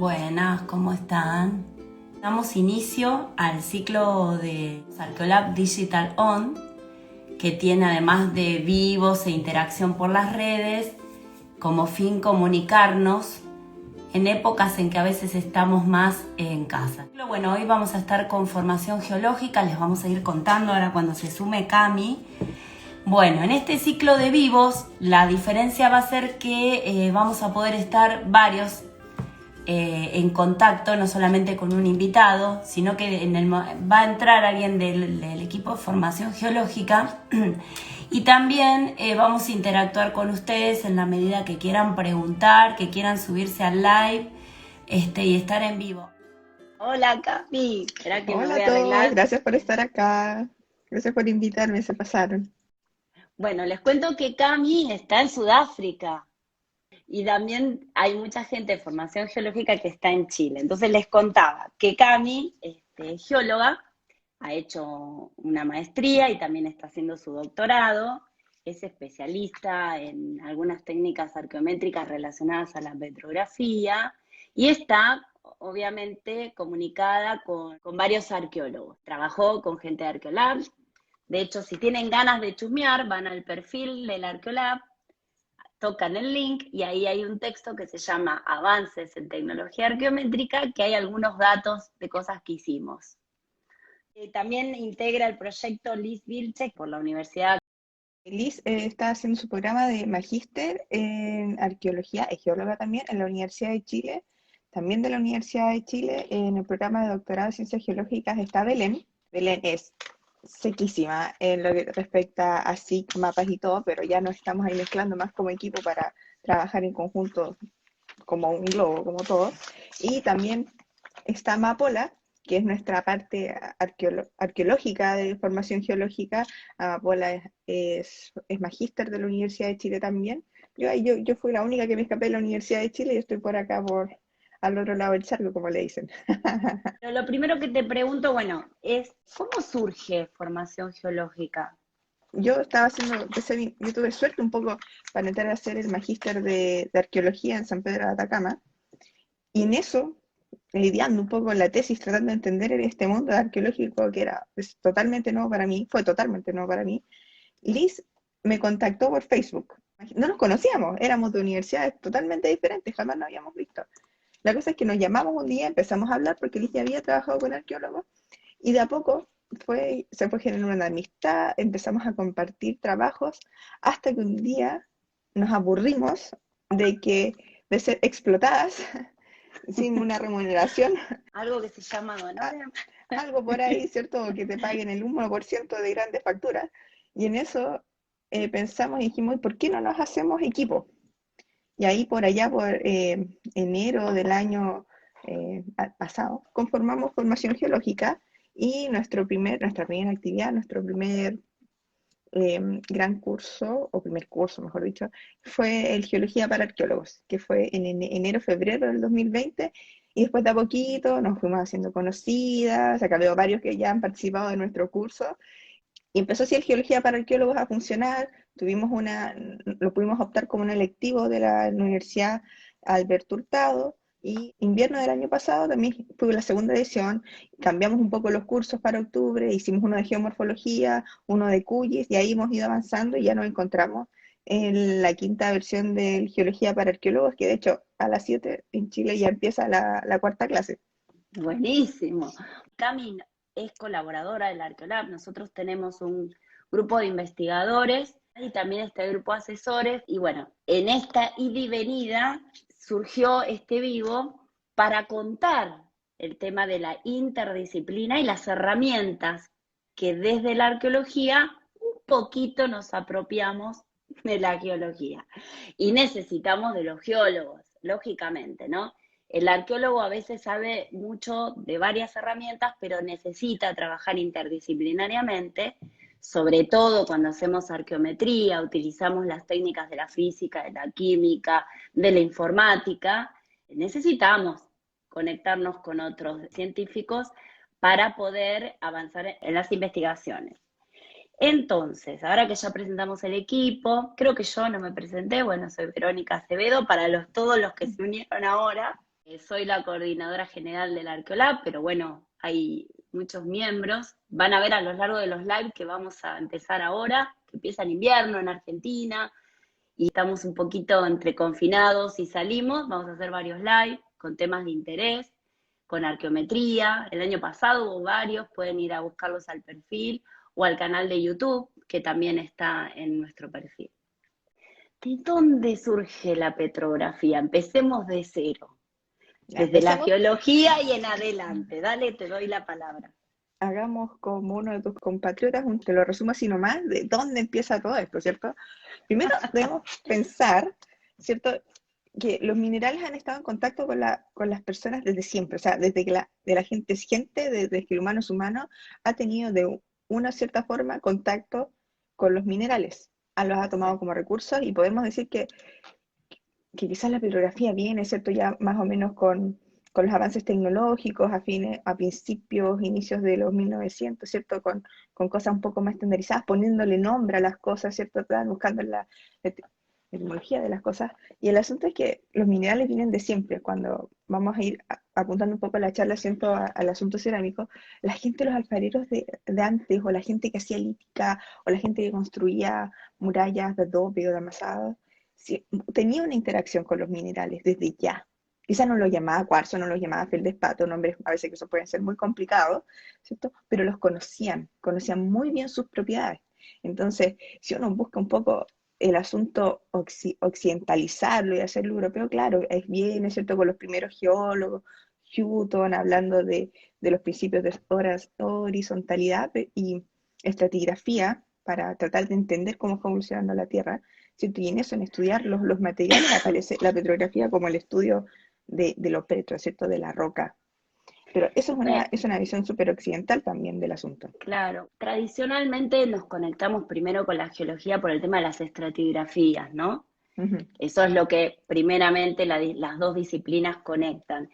Buenas, ¿cómo están? Damos inicio al ciclo de Arqueolab Digital On, que tiene, además de vivos e interacción por las redes, como fin comunicarnos en épocas en que a veces estamos más en casa. Bueno, hoy vamos a estar con formación geológica, les vamos a ir contando ahora cuando se sume Cami. Bueno, en este ciclo de vivos la diferencia va a ser que vamos a poder estar varios en contacto, no solamente con un invitado, sino que va a entrar alguien del equipo de formación geológica y también vamos a interactuar con ustedes en la medida que quieran preguntar, que quieran subirse al live y estar en vivo. Hola, Cami. Espera que me Hola voy a a todos, arreglar. gracias por estar acá. Gracias por invitarme, se pasaron. Bueno, les cuento que Cami está en Sudáfrica y también hay mucha gente de formación geológica que está en Chile. Entonces les contaba que Cami, geóloga, ha hecho una maestría y también está haciendo su doctorado. Es especialista en algunas técnicas arqueométricas relacionadas a la petrografía y está obviamente comunicada con varios arqueólogos. Trabajó con gente de Arqueolab. De hecho, si tienen ganas de chusmear, van al perfil del Arqueolab, tocan el link y ahí hay un texto que se llama Avances en Tecnología Arqueométrica, que hay algunos datos de cosas que hicimos. También integra el proyecto Liz Vilcek por la Universidad. Liz está haciendo su programa de magíster en arqueología, es geóloga también, en la Universidad de Chile. También de la Universidad de Chile, en el programa de doctorado en ciencias geológicas está Belén. Belén es sequísima en lo que respecta a SIC, mapas y todo, pero ya nos estamos ahí mezclando más como equipo para trabajar en conjunto como un globo, como todo. Y también está Amapola, que es nuestra parte arqueológica de formación geológica. Amapola es magíster de la Universidad de Chile también. Yo fui la única que me escapé de la Universidad de Chile y estoy por acá, al otro lado del charco, como le dicen. Pero lo primero que te pregunto, bueno, es ¿cómo surge formación geológica? Yo tuve suerte un poco para entrar a hacer el magíster de arqueología en San Pedro de Atacama, y en eso lidiando un poco con la tesis, tratando de entender este mundo arqueológico que es totalmente nuevo para mí, fue totalmente nuevo para mí. Liz me contactó por Facebook. No nos conocíamos, éramos de universidades totalmente diferentes, jamás nos habíamos visto. La cosa es que nos llamamos un día, empezamos a hablar porque Liz ya había trabajado con arqueólogos y de a poco se fue generando una amistad, empezamos a compartir trabajos hasta que un día nos aburrimos de ser explotadas sin una remuneración, Algo que se llama honorio. algo por ahí, ¿cierto? Que te paguen el 1% de grandes facturas. Y en eso pensamos y dijimos, ¿por qué no nos hacemos equipo? Y ahí por allá, por enero del año pasado, conformamos formación geológica y nuestra primera actividad, nuestro primer gran curso, o primer curso, mejor dicho, fue el Geología para Arqueólogos, que fue en enero-febrero del 2020, y después de a poquito nos fuimos haciendo conocidas, acá veo varios que ya han participado de nuestro curso, y empezó así el Geología para Arqueólogos a funcionar, lo pudimos optar como un electivo de la Universidad Alberto Hurtado, y invierno del año pasado también fue la segunda edición, cambiamos un poco los cursos para octubre, hicimos uno de geomorfología, uno de QGIS, y ahí hemos ido avanzando y ya nos encontramos en la quinta versión del Geología para Arqueólogos, que de hecho a las 7 en Chile ya empieza la cuarta clase. Buenísimo. Cami es colaboradora del Arqueolab. Nosotros tenemos un grupo de investigadores y también este grupo de asesores. Y bueno, en esta ida y venida surgió este vivo para contar el tema de la interdisciplina y las herramientas que desde la arqueología un poquito nos apropiamos de la geología. Y necesitamos de los geólogos, lógicamente, ¿no? El arqueólogo a veces sabe mucho de varias herramientas, pero necesita trabajar interdisciplinariamente, sobre todo cuando hacemos arqueometría, utilizamos las técnicas de la física, de la química, de la informática. Necesitamos conectarnos con otros científicos para poder avanzar en las investigaciones. Entonces, ahora que ya presentamos el equipo, creo que yo no me presenté, bueno, soy Verónica Acevedo, para todos los que se unieron ahora. Soy la coordinadora general del Arqueolab, pero bueno, hay muchos miembros. Van a ver a lo largo de los live que vamos a empezar ahora, que empieza el invierno en Argentina, y estamos un poquito entre confinados y salimos. Vamos a hacer varios live con temas de interés, con arqueometría. El año pasado hubo varios, pueden ir a buscarlos al perfil o al canal de YouTube, que también está en nuestro perfil. ¿De dónde surge la petrografía? Empecemos de cero, Ya, desde la empecemos, geología y en adelante. Dale, te doy la palabra. hagamos como uno de tus compatriotas, te lo resumo así nomás, de dónde empieza todo esto, ¿cierto? Primero debemos pensar, ¿cierto? Que los minerales han estado en contacto con las personas desde siempre, o sea, desde que de la gente es gente, desde que el humano es humano, ha tenido de una cierta forma contacto con los minerales, los ha tomado Sí. como recursos y podemos decir que quizás la petrografía viene, ¿cierto? Ya más o menos con los avances tecnológicos a principios, inicios de los 1900, ¿cierto? Con cosas un poco más estandarizadas, poniéndole nombre a las cosas, ¿cierto? Buscando la etimología de las cosas. Y el asunto es que los minerales vienen de siempre. Cuando vamos a ir apuntando un poco la charla, siento al asunto cerámico, la gente, los alfareros de antes, o la gente que hacía lítica, o la gente que construía murallas de adobe o de amasado, sí, tenía una interacción con los minerales desde ya. Quizá no lo llamaba cuarzo, no lo llamaba feldespato, nombres a veces que eso pueden ser muy complicados, ¿cierto? Pero los conocían muy bien sus propiedades. Entonces, si uno busca un poco el asunto occidentalizarlo y hacerlo europeo, claro, es bien, es cierto, con los primeros geólogos, Houghton, hablando de los principios de horizontalidad y estratigrafía, para tratar de entender cómo fue evolucionando la Tierra, ¿cierto? Y en eso, en estudiar los materiales, aparece la petrografía como el estudio de lo petro, ¿cierto? De la roca. Pero eso es una visión súper occidental también del asunto. Claro, tradicionalmente nos conectamos primero con la geología por el tema de las estratigrafías, ¿no? Ujú. Eso es lo que primeramente las dos disciplinas conectan.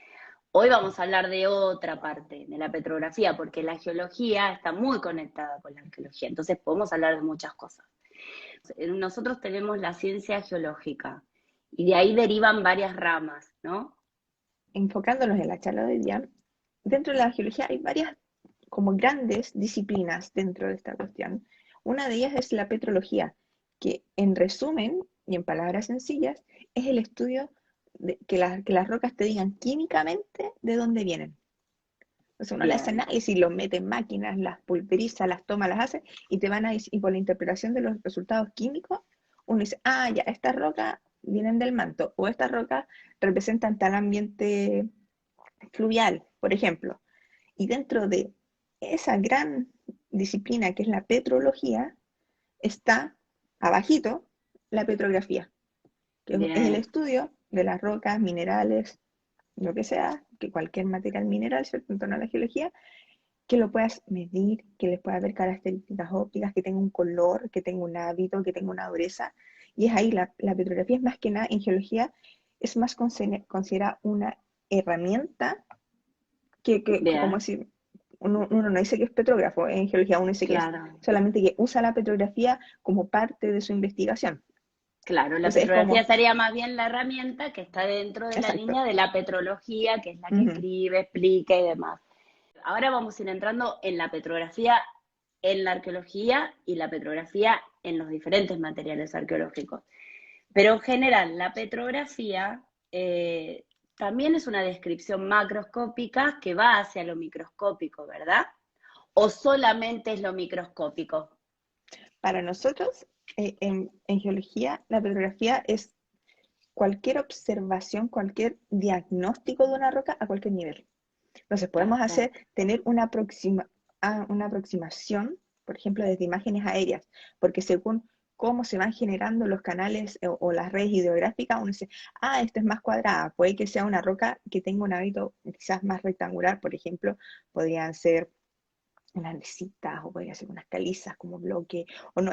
Hoy vamos a hablar de otra parte, de la petrografía, porque la geología está muy conectada con la arqueología, entonces podemos hablar de muchas cosas. Nosotros tenemos la ciencia geológica y de ahí derivan varias ramas, ¿no? Enfocándonos en la charla de hoy día, dentro de la geología hay varias como grandes disciplinas dentro de esta cuestión. Una de ellas es la petrología, que en resumen y en palabras sencillas es el estudio de que las rocas te digan químicamente de dónde vienen. Entonces uno le hace Bien, análisis, los mete en máquinas, las pulveriza, las toma, las hace, y te van a decir, y por la interpretación de los resultados químicos, uno dice, ah, ya, estas rocas vienen del manto, o estas rocas representan tal ambiente fluvial, por ejemplo. Y dentro de esa gran disciplina que es la petrología, está abajito la petrografía, que es el bien. estudio de las rocas, minerales, lo que sea, que cualquier material mineral, ¿cierto? En torno a la geología, que lo puedas medir, que les pueda ver características ópticas, que tenga un color, que tenga un hábito, que tenga una dureza. Y es ahí, la petrografía es más que nada, en geología, es más considera una herramienta como Bien, decir, uno no dice que es petrógrafo, en geología uno dice que es claro. solamente que usa la petrografía como parte de su investigación. Claro, la Entonces es petrografía como, sería más bien la herramienta que está dentro de la exacto. línea de la petrología, que es la que Ujú. escribe, explica y demás. Ahora vamos a ir entrando en la petrografía, en la arqueología y la petrografía en los diferentes materiales arqueológicos. Pero en general, la petrografía también es una descripción macroscópica que va hacia lo microscópico, ¿verdad? ¿O solamente es lo microscópico? Para nosotros, en geología, la petrografía es cualquier observación, cualquier diagnóstico de una roca a cualquier nivel. Entonces podemos Perfecto. tener una aproximación, por ejemplo, desde imágenes aéreas, porque según cómo se van generando los canales o las redes hidrográficas, uno dice, ah, esta es más cuadrada, puede que sea una roca que tenga un hábito quizás más rectangular, por ejemplo, podrían ser unas andesitas o podría ser unas calizas como bloque, o no,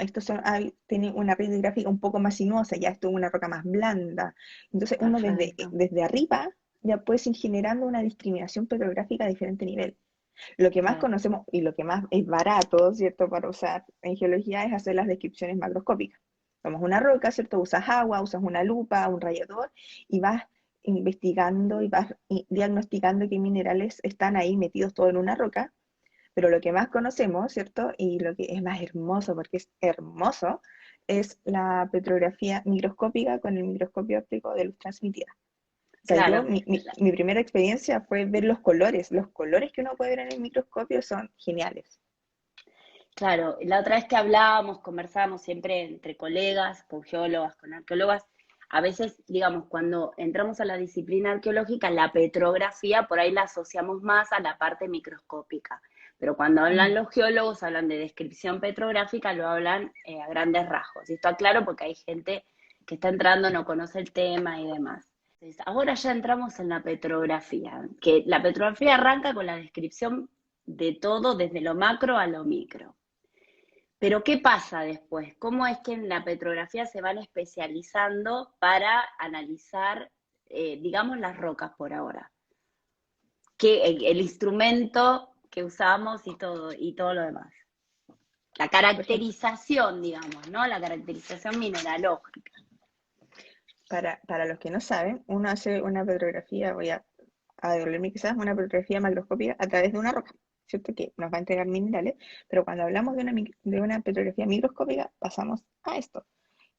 tiene una red hidrográfica un poco más sinuosa, ya esto es una roca más blanda. Entonces uno Perfecto. desde arriba ya puede ir generando una discriminación petrográfica a diferente nivel. Lo que más Claro. conocemos y lo que más es barato, ¿cierto?, para usar en geología es hacer las descripciones macroscópicas. Tomas una roca, ¿cierto? Usas agua, usas una lupa, un rallador y vas investigando y vas diagnosticando qué minerales están ahí metidos todo en una roca, pero lo que más conocemos, ¿cierto? Y lo que es más hermoso, porque es hermoso, es la petrografía microscópica con el microscopio óptico de luz transmitida. O sea, Claro, mi primera experiencia fue ver los colores. Los colores que uno puede ver en el microscopio son geniales. claro. La otra vez que hablábamos, conversábamos siempre entre colegas, con geólogas, con arqueólogas, a veces, digamos, cuando entramos a la disciplina arqueológica, la petrografía por ahí la asociamos más a la parte microscópica. Pero cuando hablan Mm. los geólogos, hablan de descripción petrográfica, lo hablan a grandes rasgos. Y está claro porque hay gente que está entrando, no conoce el tema y demás. Entonces, ahora ya entramos en la petrografía, que la petrografía arranca con la descripción de todo, desde lo macro a lo micro. Pero ¿qué pasa después? ¿Cómo es que en la petrografía se van especializando para analizar, digamos, las rocas por ahora? Que el instrumento que usamos y todo lo demás. La Por ejemplo, caracterización, digamos, ¿no? La caracterización mineralógica. para los que no saben, uno hace una petrografía, a devolverme quizás, una petrografía macroscópica a través de una roca, ¿cierto? Que nos va a entregar minerales, pero cuando hablamos de una petrografía microscópica, pasamos a esto,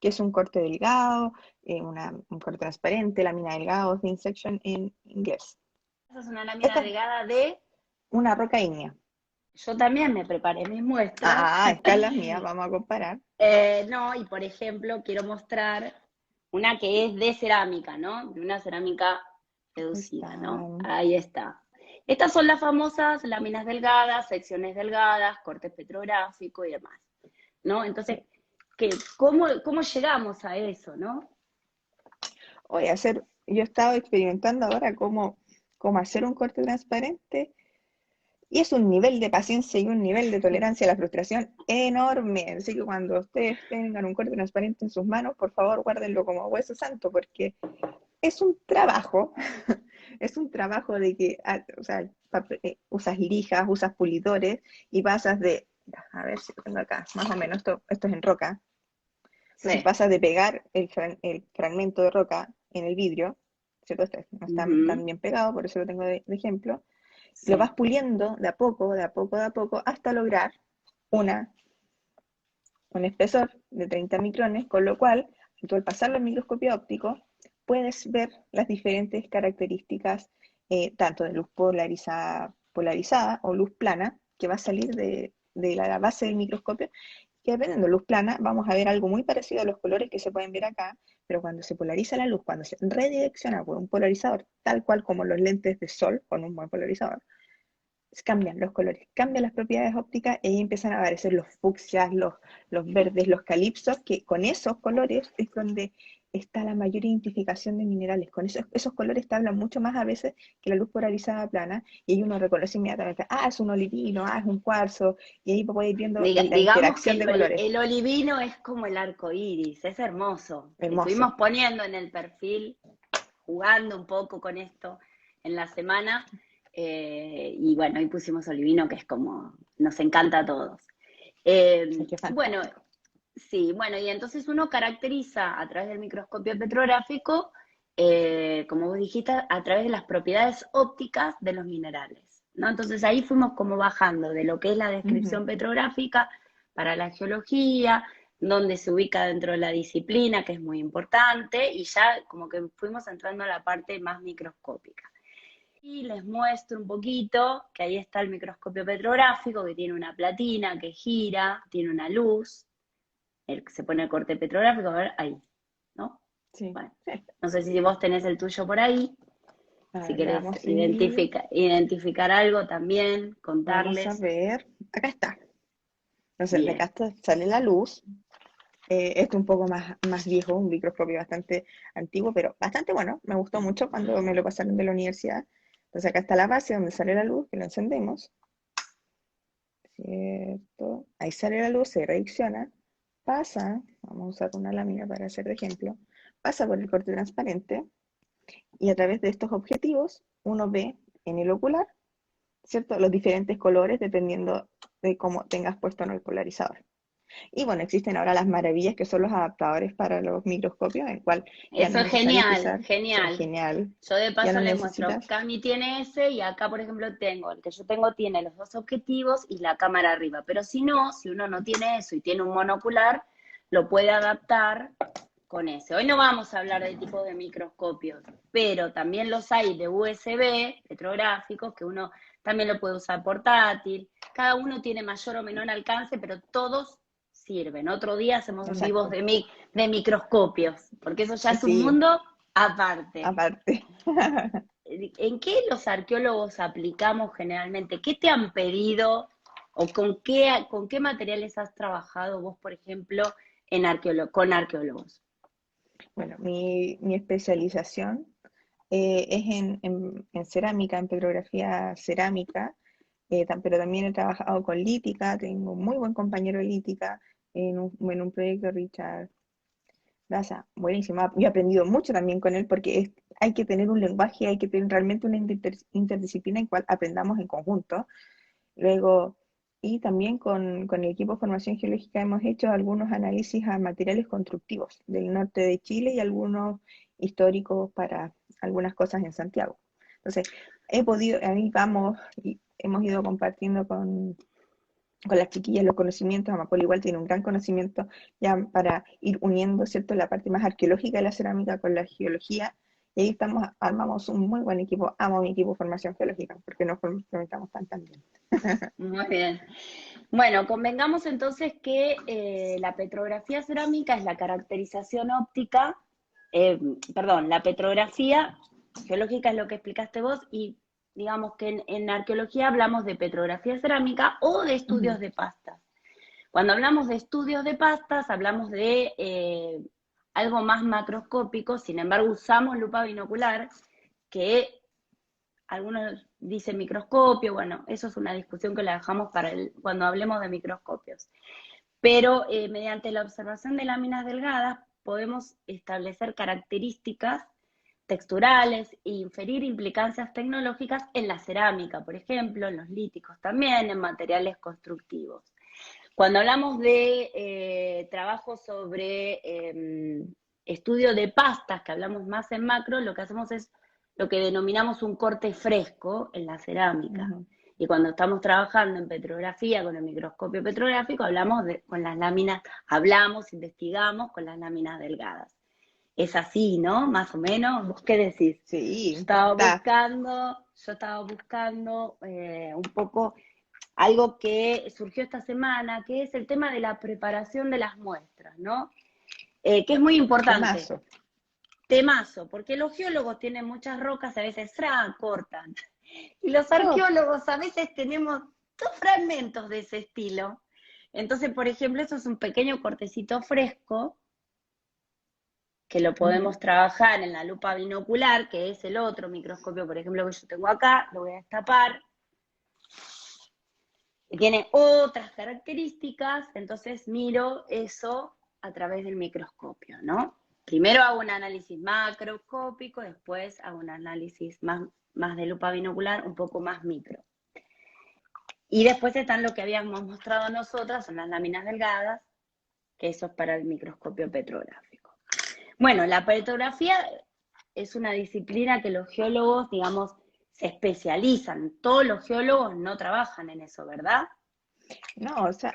que es un corte delgado, un corte transparente, lámina delgada, thin section en inglés. Esa es una lámina Esta es delgada de... una roca ígnea. Yo también me preparé mis muestras. Ah, escalas mías, vamos a comparar. No, y por ejemplo, quiero mostrar una que es de cerámica, ¿no? De una cerámica Ahí reducida, ¿no? está. Ahí está. Estas son las famosas láminas delgadas, secciones delgadas, corte petrográfico y demás, ¿no? Entonces, Sí. ¿cómo llegamos a eso, no? Yo he estado experimentando ahora cómo hacer un corte transparente y es un nivel de paciencia y un nivel de tolerancia a la frustración enorme. Así que cuando ustedes tengan un corte transparente en sus manos, por favor guárdenlo como hueso santo porque es un trabajo, es un trabajo de que, o sea, usas lijas, usas pulidores y pasas a ver si lo tengo acá, más o menos, esto es en roca. Entonces Sí. pasas de pegar el fragmento de roca en el vidrio, ¿cierto? No está tan Ujú. bien pegado, por eso lo tengo de ejemplo. Lo vas Sí. puliendo de a poco, de a poco, de a poco, hasta lograr una, un espesor de 30 micrones, con lo cual, tú al pasarlo al microscopio óptico, puedes ver las diferentes características, tanto de luz polarizada o luz plana, que va a salir de la base del microscopio, que dependiendo de luz plana, vamos a ver algo muy parecido a los colores que se pueden ver acá, pero cuando se polariza la luz, cuando se redirecciona por un polarizador, tal cual como los lentes de sol con un buen polarizador, cambian los colores, cambian las propiedades ópticas y ahí empiezan a aparecer los fucsias, los verdes, los calipsos, que con esos colores es donde está la mayor identificación de minerales. Con esos colores te hablan mucho más a veces que la luz polarizada plana y ahí uno reconoce inmediatamente, es un olivino, es un cuarzo, y ahí puede ir viendo la Digamos que interacción de colores. el olivino es como el arco iris, es hermoso. Hermoso. Estuvimos poniendo en el perfil, jugando un poco con esto en la semana, y bueno, hoy pusimos olivino, que es como, nos encanta a todos. Sí, qué Bueno, fantástico. sí, bueno, y entonces uno caracteriza a través del microscopio petrográfico, como vos dijiste, a través de las propiedades ópticas de los minerales, ¿no? Entonces ahí fuimos como bajando de lo que es la Ujú. descripción petrográfica para la geología, donde se ubica dentro de la disciplina, que es muy importante, y ya como que fuimos entrando a la parte más microscópica. Y les muestro un poquito que ahí está el microscopio petrográfico, que tiene una platina que gira, tiene una luz, se pone el corte petrográfico, a ver, ahí, ¿no? Sí, Bueno, sí. no sé si vos tenés el tuyo por ahí, A si ver, querés veamos si identificar algo también, vamos a contarles. ver. Acá está. Entonces, de acá Bien, sale la luz. Este es un poco más viejo, un microscopio bastante antiguo, pero bastante bueno. Me gustó mucho cuando me lo pasaron de la universidad. Entonces acá está la base donde sale la luz, que lo encendemos, ¿cierto? Ahí sale la luz, se reacciona, pasa, vamos a usar una lámina para hacer de ejemplo, pasa por el corte transparente y a través de estos objetivos uno ve en el ocular, ¿cierto? Los diferentes colores dependiendo de cómo tengas puesto en el polarizador. Y bueno, existen ahora las maravillas que son los adaptadores para los microscopios, en el cual ya no Eso es es necesario genial, utilizar, son genial. genial, Yo de ya paso no les muestro, necesitas, Cami tiene ese y acá, por ejemplo, tengo, el que yo tengo tiene los dos objetivos y la cámara arriba, pero si no, si uno no tiene eso y tiene un monocular, lo puede adaptar con ese. Hoy no vamos a hablar de tipos de microscopios, pero también los hay de USB, petrográficos, que uno también lo puede usar portátil. Cada uno tiene mayor o menor alcance, pero todos sirven. Otro día hacemos un vivos exacto, de microscopios, porque eso ya es un sí, mundo aparte. aparte. ¿En qué los arqueólogos aplicamos generalmente? ¿Qué te han pedido o con qué materiales has trabajado vos, por ejemplo, con arqueólogos? Bueno, mi especialización es en cerámica, en petrografía cerámica, pero también he trabajado con lítica, tengo un muy buen compañero de lítica en un proyecto, Richard Daza, buenísimo. Yo he aprendido mucho también con él porque hay que tener un lenguaje, hay que tener realmente una interdisciplina en cual aprendamos en conjunto. Luego, y también con el equipo de formación geológica hemos hecho algunos análisis a materiales constructivos del norte de Chile y algunos históricos para algunas cosas en Santiago. Entonces, ahí vamos y hemos ido compartiendo con las chiquillas los conocimientos. Amapola igual tiene un gran conocimiento ya para ir uniendo, ¿cierto?, la parte más arqueológica de la cerámica con la geología. Y ahí armamos un muy buen equipo. Amo mi equipo de formación geológica porque nos complementamos tan bien. Muy bien. Bueno, convengamos entonces que la petrografía cerámica es la caracterización óptica, perdón, la petrografía geológica es lo que explicaste vos y digamos que en arqueología hablamos de petrografía cerámica o de estudios Ujú. de pastas. Cuando hablamos de estudios de pastas, hablamos de algo más macroscópico, sin embargo usamos lupa binocular, que algunos dicen microscopio, bueno, eso es una discusión que la dejamos para cuando hablemos de microscopios. Pero mediante la observación de láminas delgadas podemos establecer características texturales e inferir implicancias tecnológicas en la cerámica, por ejemplo, en los líticos también, en materiales constructivos. Cuando hablamos de trabajo sobre estudio de pastas, que hablamos más en macro, lo que hacemos es lo que denominamos un corte fresco en la cerámica. Ujú. Y cuando estamos trabajando en petrografía con el microscopio petrográfico, con las láminas, hablamos, investigamos con las láminas delgadas. Es así, ¿no? Más o menos. ¿Vos qué decís? Yo Sí, estaba está. buscando, un poco algo que surgió esta semana, que es el tema de la preparación de las muestras, ¿no? Que es muy importante. Temazo. Temazo, porque los geólogos tienen muchas rocas, a veces cortan. Y los Oh, arqueólogos a veces tenemos dos fragmentos de ese estilo. Entonces, por ejemplo, eso es un pequeño cortecito fresco que lo ujú. podemos trabajar en la lupa binocular, que es el otro microscopio, por ejemplo, que yo tengo acá, lo voy a destapar, que tiene otras características, entonces miro eso a través del microscopio, ¿no? Primero hago un análisis macroscópico, después hago un análisis más de lupa binocular, un poco más micro. Y después están lo que habíamos mostrado nosotras, son las láminas delgadas, que eso es para el microscopio petrográfico. Bueno, la petrografía es una disciplina que los geólogos, digamos, se especializan. Todos los geólogos no trabajan en eso, ¿verdad? No, o sea,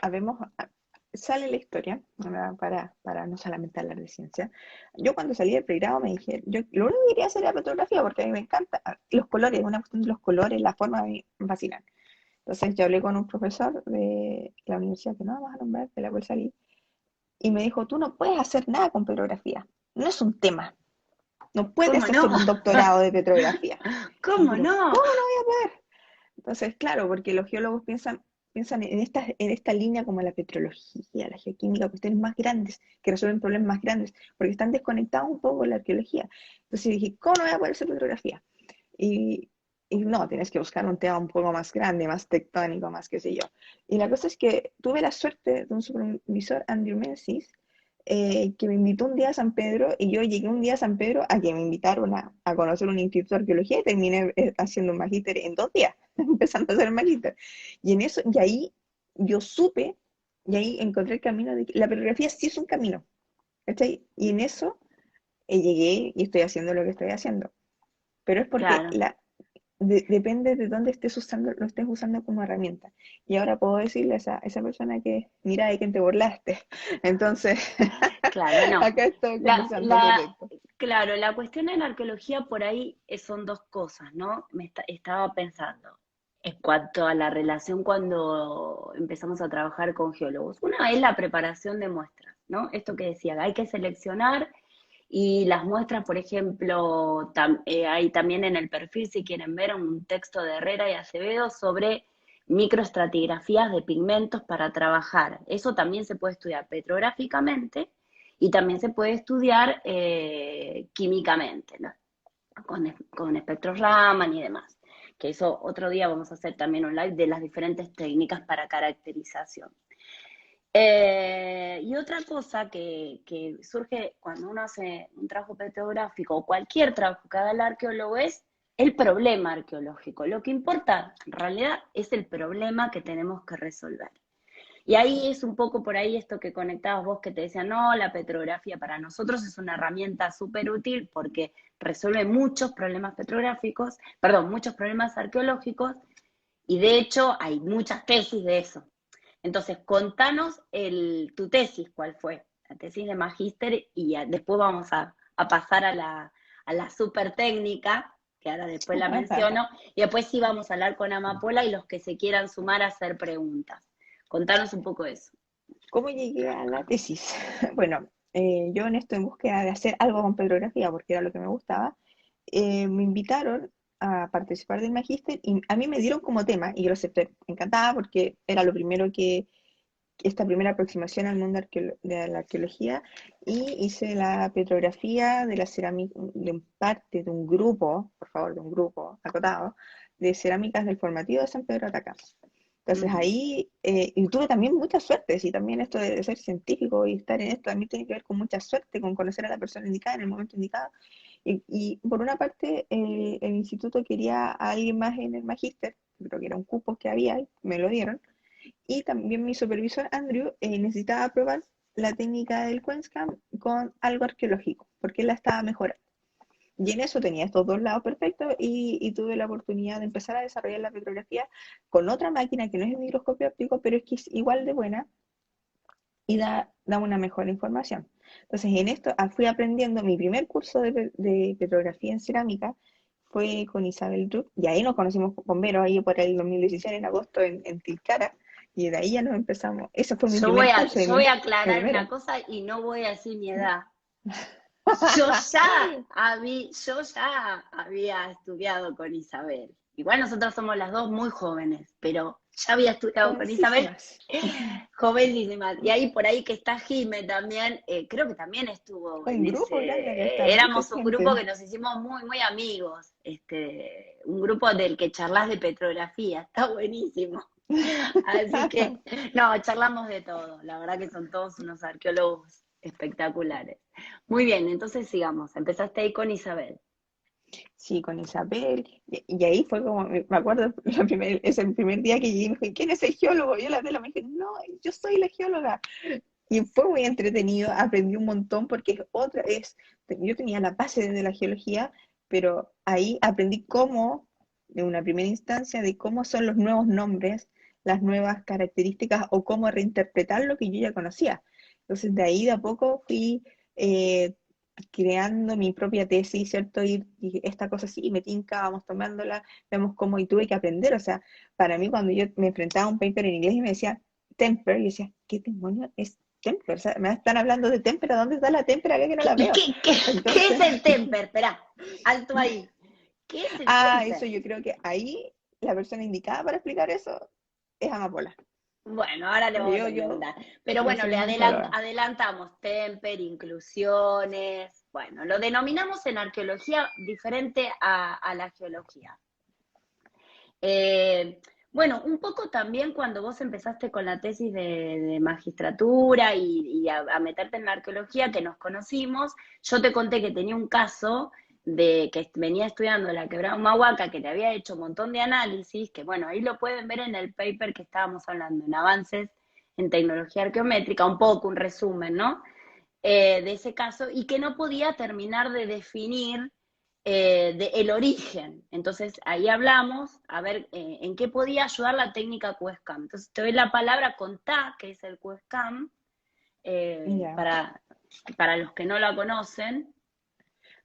sale la historia, ¿verdad? Para no solamente hablar de ciencia. Yo cuando salí del pregrado me dije, yo lo único que quería hacer era fotografía porque a mí me encanta los colores, una cuestión de los colores, la forma a mí me fascinan. Entonces yo hablé con un profesor de la universidad que no vamos a nombrar, de la cual salí, y me dijo, tú no puedes hacer nada con petrografía, no es un tema, no ¿Cómo puedes no? hacer un doctorado de petrografía. Y yo, ¿Cómo pero no? ¿cómo no voy a poder? Entonces, claro, porque los geólogos piensan en esta línea como la petrología, la geoquímica, cuestiones más grandes, que resuelven problemas más grandes, porque están desconectados un poco con la arqueología. Entonces dije, ¿cómo no voy a poder hacer petrografía? Y, y no, tienes que buscar un tema un poco más grande, más tectónico, más qué sé yo. Y la cosa es que tuve la suerte de un supervisor, Andrew Menzies, que me invitó un día a San Pedro y yo llegué un día a San Pedro a que me invitaron a conocer un instituto de arqueología y terminé haciendo un magíster en 2 días, empezando a hacer el magíster. Y ahí yo supe Y ahí encontré el camino de que la petrografía sí es un camino, ¿cachai? Y en eso llegué y estoy haciendo lo que estoy haciendo. Pero es porque Claro. depende de dónde estés usando, lo estés usando como herramienta. Y ahora puedo decirle a esa persona que, mira, de quién te burlaste. Entonces, Claro, no. acá estoy La, conversando al la, respecto. claro, la cuestión en arqueología por ahí son dos cosas, ¿no? Estaba pensando en cuanto a la relación cuando empezamos a trabajar con geólogos. Una es la preparación de muestras, ¿no? Esto que decía, hay que seleccionar y las muestras, por ejemplo, hay también en el perfil, si quieren ver, un texto de Herrera y Acevedo sobre microestratigrafías de pigmentos para trabajar. Eso también se puede estudiar petrográficamente y también se puede estudiar químicamente, ¿no? Con espectros Raman y demás. Que eso otro día vamos a hacer también un live de las diferentes técnicas para caracterización. Y otra cosa que surge cuando uno hace un trabajo petrográfico o cualquier trabajo que haga el arqueólogo es el problema arqueológico. Lo que importa en realidad es el problema que tenemos que resolver. Y ahí es un poco por ahí esto que conectabas vos que te decía, no, la petrografía para nosotros es una herramienta súper útil porque resuelve muchos problemas petrográficos, perdón, muchos problemas arqueológicos y de hecho hay muchas tesis de eso. Entonces, contanos tu tesis, ¿cuál fue? La tesis de magíster y después vamos a pasar a la super técnica, que ahora después la menciono, y después sí vamos a hablar con Amapola y los que se quieran sumar a hacer preguntas. Contanos un poco eso. ¿Cómo llegué a la tesis? Bueno, yo en esto en búsqueda de hacer algo con petrografía, porque era lo que me gustaba, me invitaron a participar del magíster y a mí me dieron como tema, y yo lo acepté encantada porque era lo primero esta primera aproximación al mundo de la arqueología, y hice la petrografía de la cerámica, de parte de un grupo, por favor, de un grupo acotado, de cerámicas del formativo de San Pedro de Atacama. Entonces Ujú. ahí, y tuve también mucha suerte, y también esto de ser científico y estar en esto también tiene que ver con mucha suerte, con conocer a la persona indicada en el momento indicado. Y por una parte, el instituto quería a alguien más en el magíster, creo que era un cupo que había, y me lo dieron, y también mi supervisor, Andrew, necesitaba probar la técnica del Quenscam con algo arqueológico, porque él la estaba mejorando. Y en eso tenía estos dos lados perfectos y tuve la oportunidad de empezar a desarrollar la petrografía con otra máquina que no es el microscopio óptico, pero es que es igual de buena y da una mejor información. Entonces, en esto fui aprendiendo. Mi primer curso de petrografía en cerámica fue con Isabel Rupp, y ahí nos conocimos con Vero, ahí por el 2016, en agosto, en Tilcara, y de ahí ya nos empezamos. Ese fue mi primer curso, Yo voy a el aclarar una primero. cosa y no voy a decir mi edad. Yo ya había estudiado con Isabel. Igual nosotros somos las dos muy jóvenes, pero ya había estudiado con Isabel, Jovencísimas. jovencísimas. Y ahí por ahí que está Jime también, creo que también estuvo en Un ese, grupo grande que está, mucha éramos un grupo gente. que nos hicimos muy, muy amigos, un grupo del que charlas de petrografía, está buenísimo. Así que, no, charlamos de todo, la verdad que son todos unos arqueólogos espectaculares. Muy bien, entonces sigamos. Empezaste ahí con Isabel. Sí, con Isabel. Y ahí fue como, me acuerdo, ese primer día que llegué, me dijo, ¿quién es el geólogo? Yo la tela me dije, no, yo soy la geóloga. Y fue muy entretenido, aprendí un montón porque yo tenía la base de la geología, pero ahí aprendí cómo, de una primera instancia, de cómo son los nuevos nombres, las nuevas características o cómo reinterpretar lo que yo ya conocía. Entonces de ahí de a poco fui eh, creando mi propia tesis, ¿cierto? Y esta cosa sí, me tinca, vamos tomándola, vemos cómo, y tuve que aprender, o sea, para mí cuando yo me enfrentaba a un paper en inglés y me decía temper, yo decía, ¿qué demonios es temper? O sea, me están hablando de témpera, ¿dónde está la témpera acá que no la ¿Y veo? qué es Entonces, el temper? Esperá, alto ahí. ¿Qué es el eso temper? yo creo que ahí la persona indicada para explicar eso es Amapola. Bueno, ahora le Porque vamos a yo, preguntar. Pero yo bueno, soy muy geóloga. adelantamos temper, inclusiones. Bueno, lo denominamos en arqueología diferente a la geología. Eh, bueno, un poco también cuando vos empezaste con la tesis de magistratura y a meterte en la arqueología, que nos conocimos, yo te conté que tenía un caso de que venía estudiando la quebrada Humahuaca, que te había hecho un montón de análisis, que bueno, ahí lo pueden ver en el paper que estábamos hablando, en avances en tecnología arqueométrica, un poco un resumen, ¿no? De ese caso, y que no podía terminar de definir el origen. Entonces ahí hablamos, a ver, en qué podía ayudar la técnica QuestCam. Entonces te doy la palabra contá, que es el QuestCam, Ya, para los que no la conocen,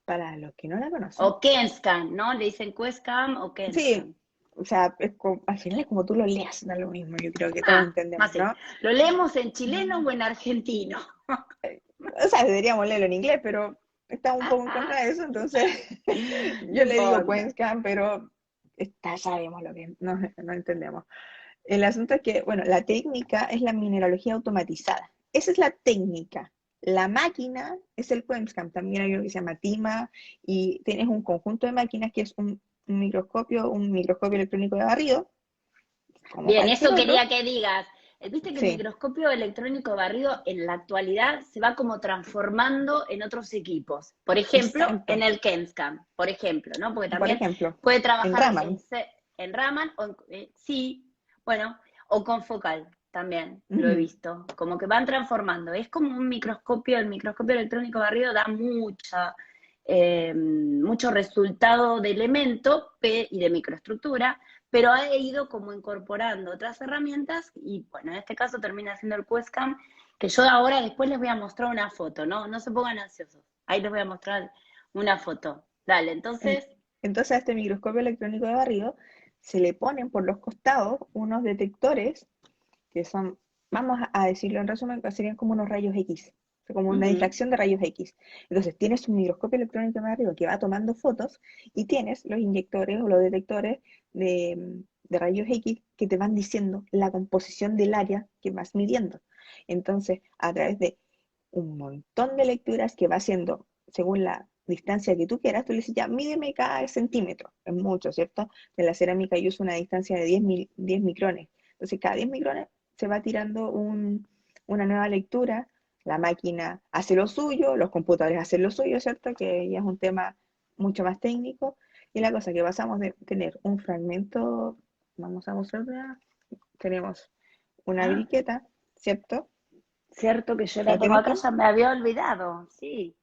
para los que no la conocen. o KenScan, ¿no? Le dicen QuestCam o Sí, KenScan. o sea, al final es como tú lo leas, da lo mismo, yo creo que todos Ah, entendemos, más sí. ¿no? ¿Lo leemos en chileno o en argentino? O sea, deberíamos leerlo en inglés, pero estamos un poco en contra de eso, entonces No yo le digo importa. Cuenca, pero sabemos lo que no entendemos. El asunto es que, bueno, la técnica es la mineralogía automatizada. Esa es la técnica. La máquina es el QuenScan. También hay uno que se llama TIMA y tienes un conjunto de máquinas que es un microscopio electrónico de barrido, como Bien, cualquier eso otro. quería que digas. Viste que el Sí, microscopio electrónico barrido en la actualidad se va como transformando en otros equipos. Por ejemplo, en exacto. el KenScan, por ejemplo, ¿no? Porque Por también ejemplo, puede en trabajar Raman. En Raman, sí, bueno, o con focal también, lo he Ujú. visto. Como que van transformando. Es como un microscopio, el microscopio electrónico barrido da mucho resultado de elemento y de microestructura, pero ha ido como incorporando otras herramientas y bueno, en este caso termina siendo el QuestCam, que yo ahora después les voy a mostrar una foto, ¿no? No se pongan ansiosos, ahí les voy a mostrar una foto. Dale, En- entonces, Entonces a este microscopio electrónico de barrido se le ponen por los costados unos detectores que son, vamos a decirlo en resumen, que serían como unos rayos X, o sea, como una ujú, difracción de rayos X. Entonces tienes un microscopio electrónico de barrido que va tomando fotos y tienes los inyectores o los detectores de rayos X que te van diciendo la composición del área que vas midiendo. Entonces, a través de un montón de lecturas que va haciendo según la distancia que tú quieras, tú le dices, ya, mídeme cada centímetro, es mucho, ¿cierto? De la cerámica yo uso una distancia de 10 micrones. Entonces, cada 10 micrones se va tirando una nueva lectura, la máquina hace lo suyo, los computadores hacen lo suyo, ¿cierto? Que ya es un tema mucho más técnico. Y la cosa que pasamos de tener un fragmento, vamos a mostrarla, tenemos una ah, briqueta, ¿cierto? cierto que yo la ¿La tengo tienes acá, tú? ya me había olvidado, sí.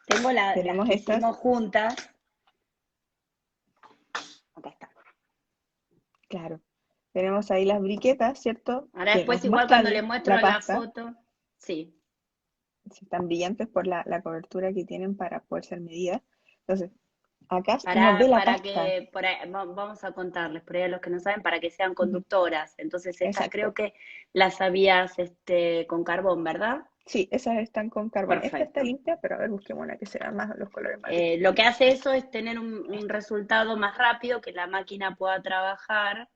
Tengo las Tenemos que estas, hicimos juntas. Acá está. claro, tenemos ahí las briquetas, ¿cierto? Ahora Que después nos igual cuando le muestran la muestro la pasta, foto, sí. si están brillantes por la cobertura que tienen para poder ser medidas. Entonces, acá uno ve Para, la para pasta, que, vamos a contarles, por ahí a los que no saben, para que sean ujú, conductoras. Entonces, estas creo exacto. que las habías con carbón, ¿verdad? Sí, esas están con carbón. Esta está Perfecto. limpia, pero a ver, busquemos una que sea más, los colores más vivos. Lo que hace eso es tener un Esta, resultado más rápido, que la máquina pueda trabajar,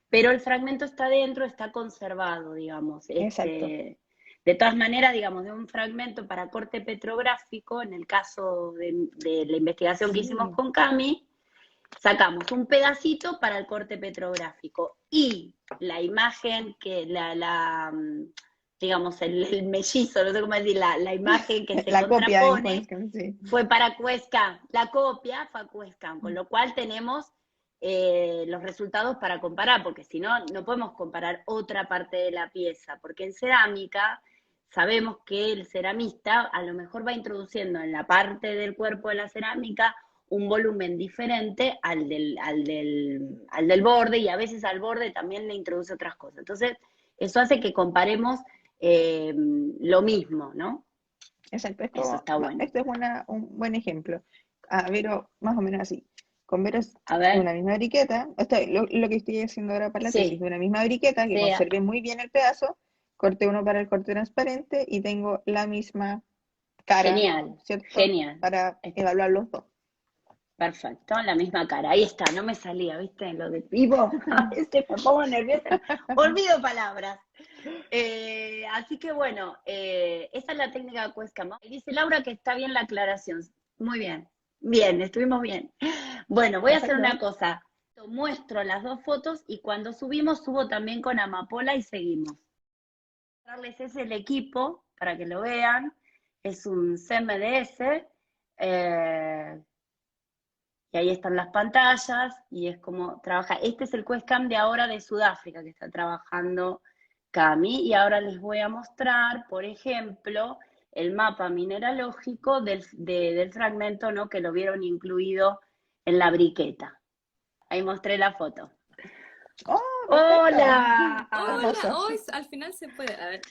pero el fragmento está dentro, está conservado, digamos. exacto. De todas maneras, digamos, de un fragmento para corte petrográfico, en el caso de la investigación que hicimos Sí, con Cami, sacamos un pedacito para el corte petrográfico y la imagen digamos, el mellizo, no sé cómo decir, la imagen que se la copia en contrapone Queenscam, sí. fue para QuestCam. La copia fue a QuestCam, con lo cual tenemos los resultados para comparar, porque si no, no podemos comparar otra parte de la pieza, porque en cerámica sabemos que el ceramista a lo mejor va introduciendo en la parte del cuerpo de la cerámica un volumen diferente al del borde, y a veces al borde también le introduce otras cosas. Entonces, eso hace que comparemos lo mismo, ¿no? Exacto, es Eso como, está bueno. este es un buen ejemplo. A Vero, más o menos así. Con Vero es A ver, una misma briqueta, lo que estoy haciendo ahora para la tesis, sí, una misma briqueta que sí, conservé muy bien el pedazo, corté uno para el corte transparente y tengo la misma cara, genial, ¿cierto? genial. Para evaluar los dos. Perfecto, la misma cara. Ahí está, no me salía, ¿viste? Lo de vivo. A veces me pongo nerviosa, olvido palabras. Así que bueno, esa es la técnica de Cuesca. Y dice Laura que está bien la aclaración. Muy bien, bien, estuvimos bien. Bueno, voy a hacer una Perfecto. cosa. Muestro las dos fotos y cuando subimos, subo también con Amapola y seguimos. Mostrarles es el equipo para que lo vean. Es un CMDS. Y ahí están las pantallas y es como trabaja. Este es el QuestCam de ahora de Sudáfrica que está trabajando Cami, y ahora les voy a mostrar, por ejemplo, el mapa mineralógico del fragmento, ¿no? Que lo vieron incluido en la briqueta. Ahí mostré la foto. ¡Oh, ¡Hola! Hola, hermoso! hoy al final se puede. A ver,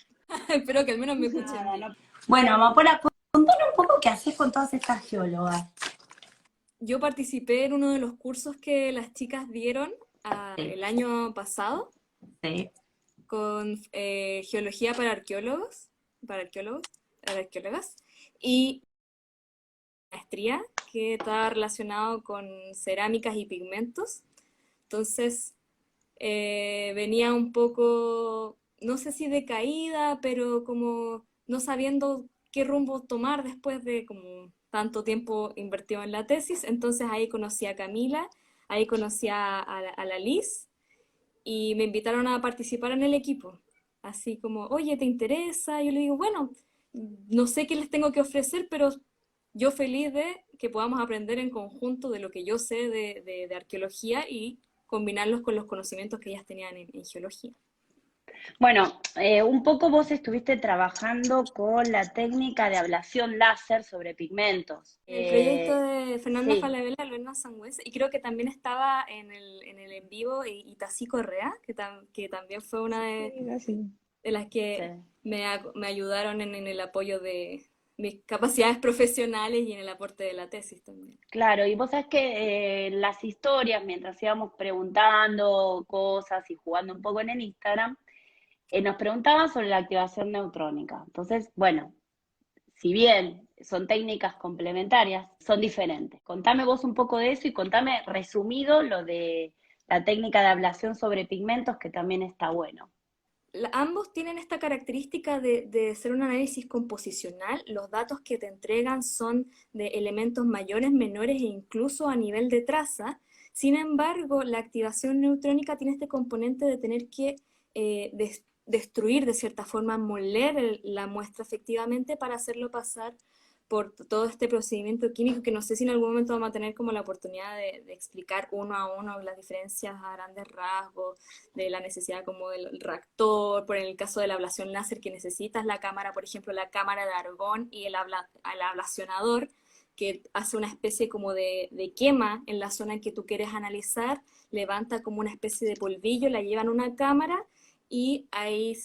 espero que al menos me escuchen bien. Bueno, Amapola, contanos un poco qué haces con todas estas geólogas. Yo participé en uno de los cursos que las chicas dieron Sí. el año pasado Sí. con geología para arqueólogos, para arqueólogas, y maestría que está relacionado con cerámicas y pigmentos. Entonces, venía un poco, no sé si decaída, pero como no sabiendo qué rumbo tomar después de como tanto tiempo invertido en la tesis. Entonces ahí conocí a Camila, ahí conocí a la Liz y me invitaron a participar en el equipo. Así como, oye, ¿te interesa? Yo le digo, bueno, no sé qué les tengo que ofrecer, pero yo feliz de que podamos aprender en conjunto de lo que yo sé de arqueología y combinarlos con los conocimientos que ellas tenían en geología. Bueno, un poco vos estuviste trabajando con la técnica de ablación láser sobre pigmentos. El proyecto de Fernanda Sí, Falabella, Lorena Sangüesa, y creo que también estaba en el en vivo Itací Correa, que también fue una Mira, sí. de las que sí. me ayudaron en el apoyo de mis capacidades profesionales y en el aporte de la tesis también. Claro, y vos sabés que las historias, mientras íbamos preguntando cosas y jugando un poco en el Instagram, nos preguntaban sobre la activación neutrónica. Entonces, bueno, si bien son técnicas complementarias, son diferentes. Contame vos un poco de eso y contame resumido lo de la técnica de ablación sobre pigmentos, que también está bueno. Ambos tienen esta característica de ser un análisis composicional. Los datos que te entregan son de elementos mayores, menores e incluso a nivel de traza. Sin embargo, la activación neutrónica tiene este componente de tener que destruir de cierta forma, moler la muestra efectivamente para hacerlo pasar por todo este procedimiento químico que no sé si en algún momento vamos a tener como la oportunidad de explicar uno a uno las diferencias a grandes rasgos, de la necesidad como del reactor, por el caso de la ablación láser que necesitas la cámara, por ejemplo, la cámara de argón y el ablacionador, que hace una especie como de quema en la zona en que tú quieres analizar, levanta como una especie de polvillo, la llevan a una cámara y ahí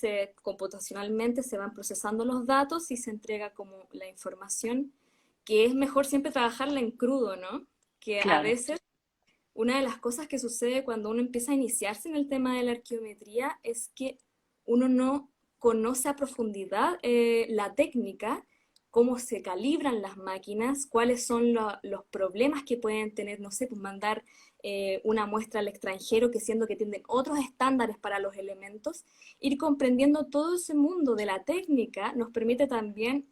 computacionalmente se van procesando los datos y se entrega como la información, que es mejor siempre trabajarla en crudo, ¿no? Que a Claro. veces una de las cosas que sucede cuando uno empieza a iniciarse en el tema de la arqueometría es que uno no conoce a profundidad la técnica, cómo se calibran las máquinas, cuáles son los problemas que pueden tener, no sé, pues mandar una muestra al extranjero, que siendo que tienen otros estándares para los elementos, ir comprendiendo todo ese mundo de la técnica nos permite también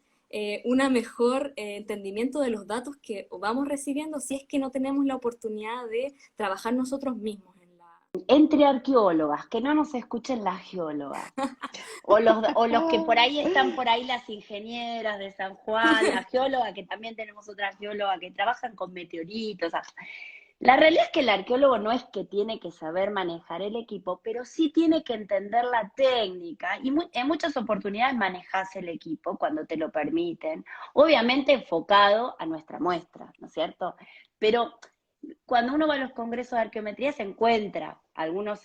un mejor entendimiento de los datos que vamos recibiendo si es que no tenemos la oportunidad de trabajar nosotros mismos en la... Entre arqueólogas, que no nos escuchen las geólogas, o los que por ahí están por ahí, las ingenieras de San Juan, la geóloga, que también tenemos otra geóloga que trabajan con meteoritos. O sea, la realidad es que el arqueólogo no es que tiene que saber manejar el equipo, pero sí tiene que entender la técnica y en muchas oportunidades manejas el equipo cuando te lo permiten, obviamente enfocado a nuestra muestra, ¿no es cierto? Pero cuando uno va a los congresos de arqueometría se encuentra algunos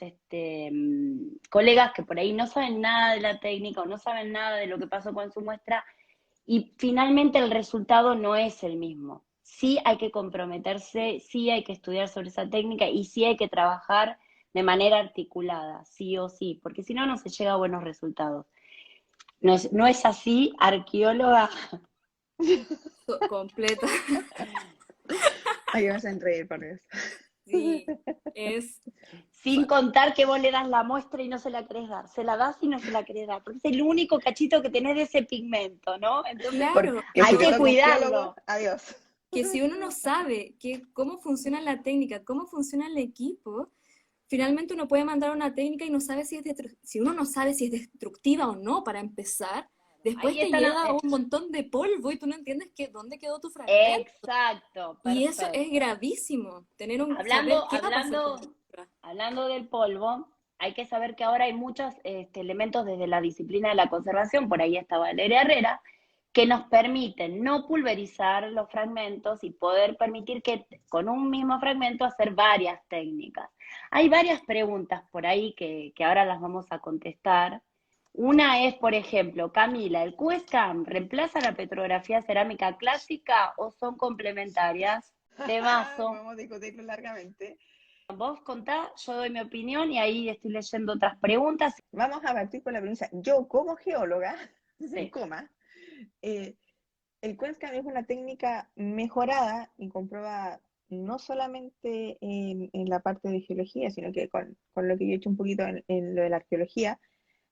colegas que por ahí no saben nada de la técnica o no saben nada de lo que pasó con su muestra y finalmente el resultado no es el mismo. Sí hay que comprometerse, sí hay que estudiar sobre esa técnica y sí hay que trabajar de manera articulada, sí o sí, porque si no, no se llega a buenos resultados. No es así, arqueóloga. completa. Ay, vas a reír por eso. Sí, es... Sin contar que vos le das la muestra y no se la querés dar. Se la das y no se la querés dar, porque es el único cachito que tenés de ese pigmento, ¿no? Entonces, Claro, Porque hay si que te toca un cuidarlo. geólogo, adiós. que si uno no sabe cómo funciona la técnica, cómo funciona el equipo, finalmente uno puede mandar una técnica y no sabe si uno no sabe si es destructiva o no para empezar, después Ahí te están. llega un montón de polvo y tú no entiendes dónde quedó tu fragmento. Exacto, Y eso es perfecto. gravísimo, saber qué va a pasar con tu muestra. Hablando del polvo, hay que saber que ahora hay muchos elementos desde la disciplina de la conservación, por ahí está Valeria Herrera, que nos permiten no pulverizar los fragmentos y poder permitir que con un mismo fragmento hacer varias técnicas. Hay varias preguntas por ahí que ahora las vamos a contestar. Una es, por ejemplo, Camila, ¿el QSCAM reemplaza la petrografía cerámica clásica o son complementarias? Temazo. Podemos discutirlo largamente. Vos contá, yo doy mi opinión y ahí estoy leyendo otras preguntas. Vamos a partir con la pregunta. Yo, como geóloga, Sí. El QuenScan es una técnica mejorada y comprobada no solamente en la parte de geología, sino que con lo que yo he hecho un poquito en lo de la arqueología,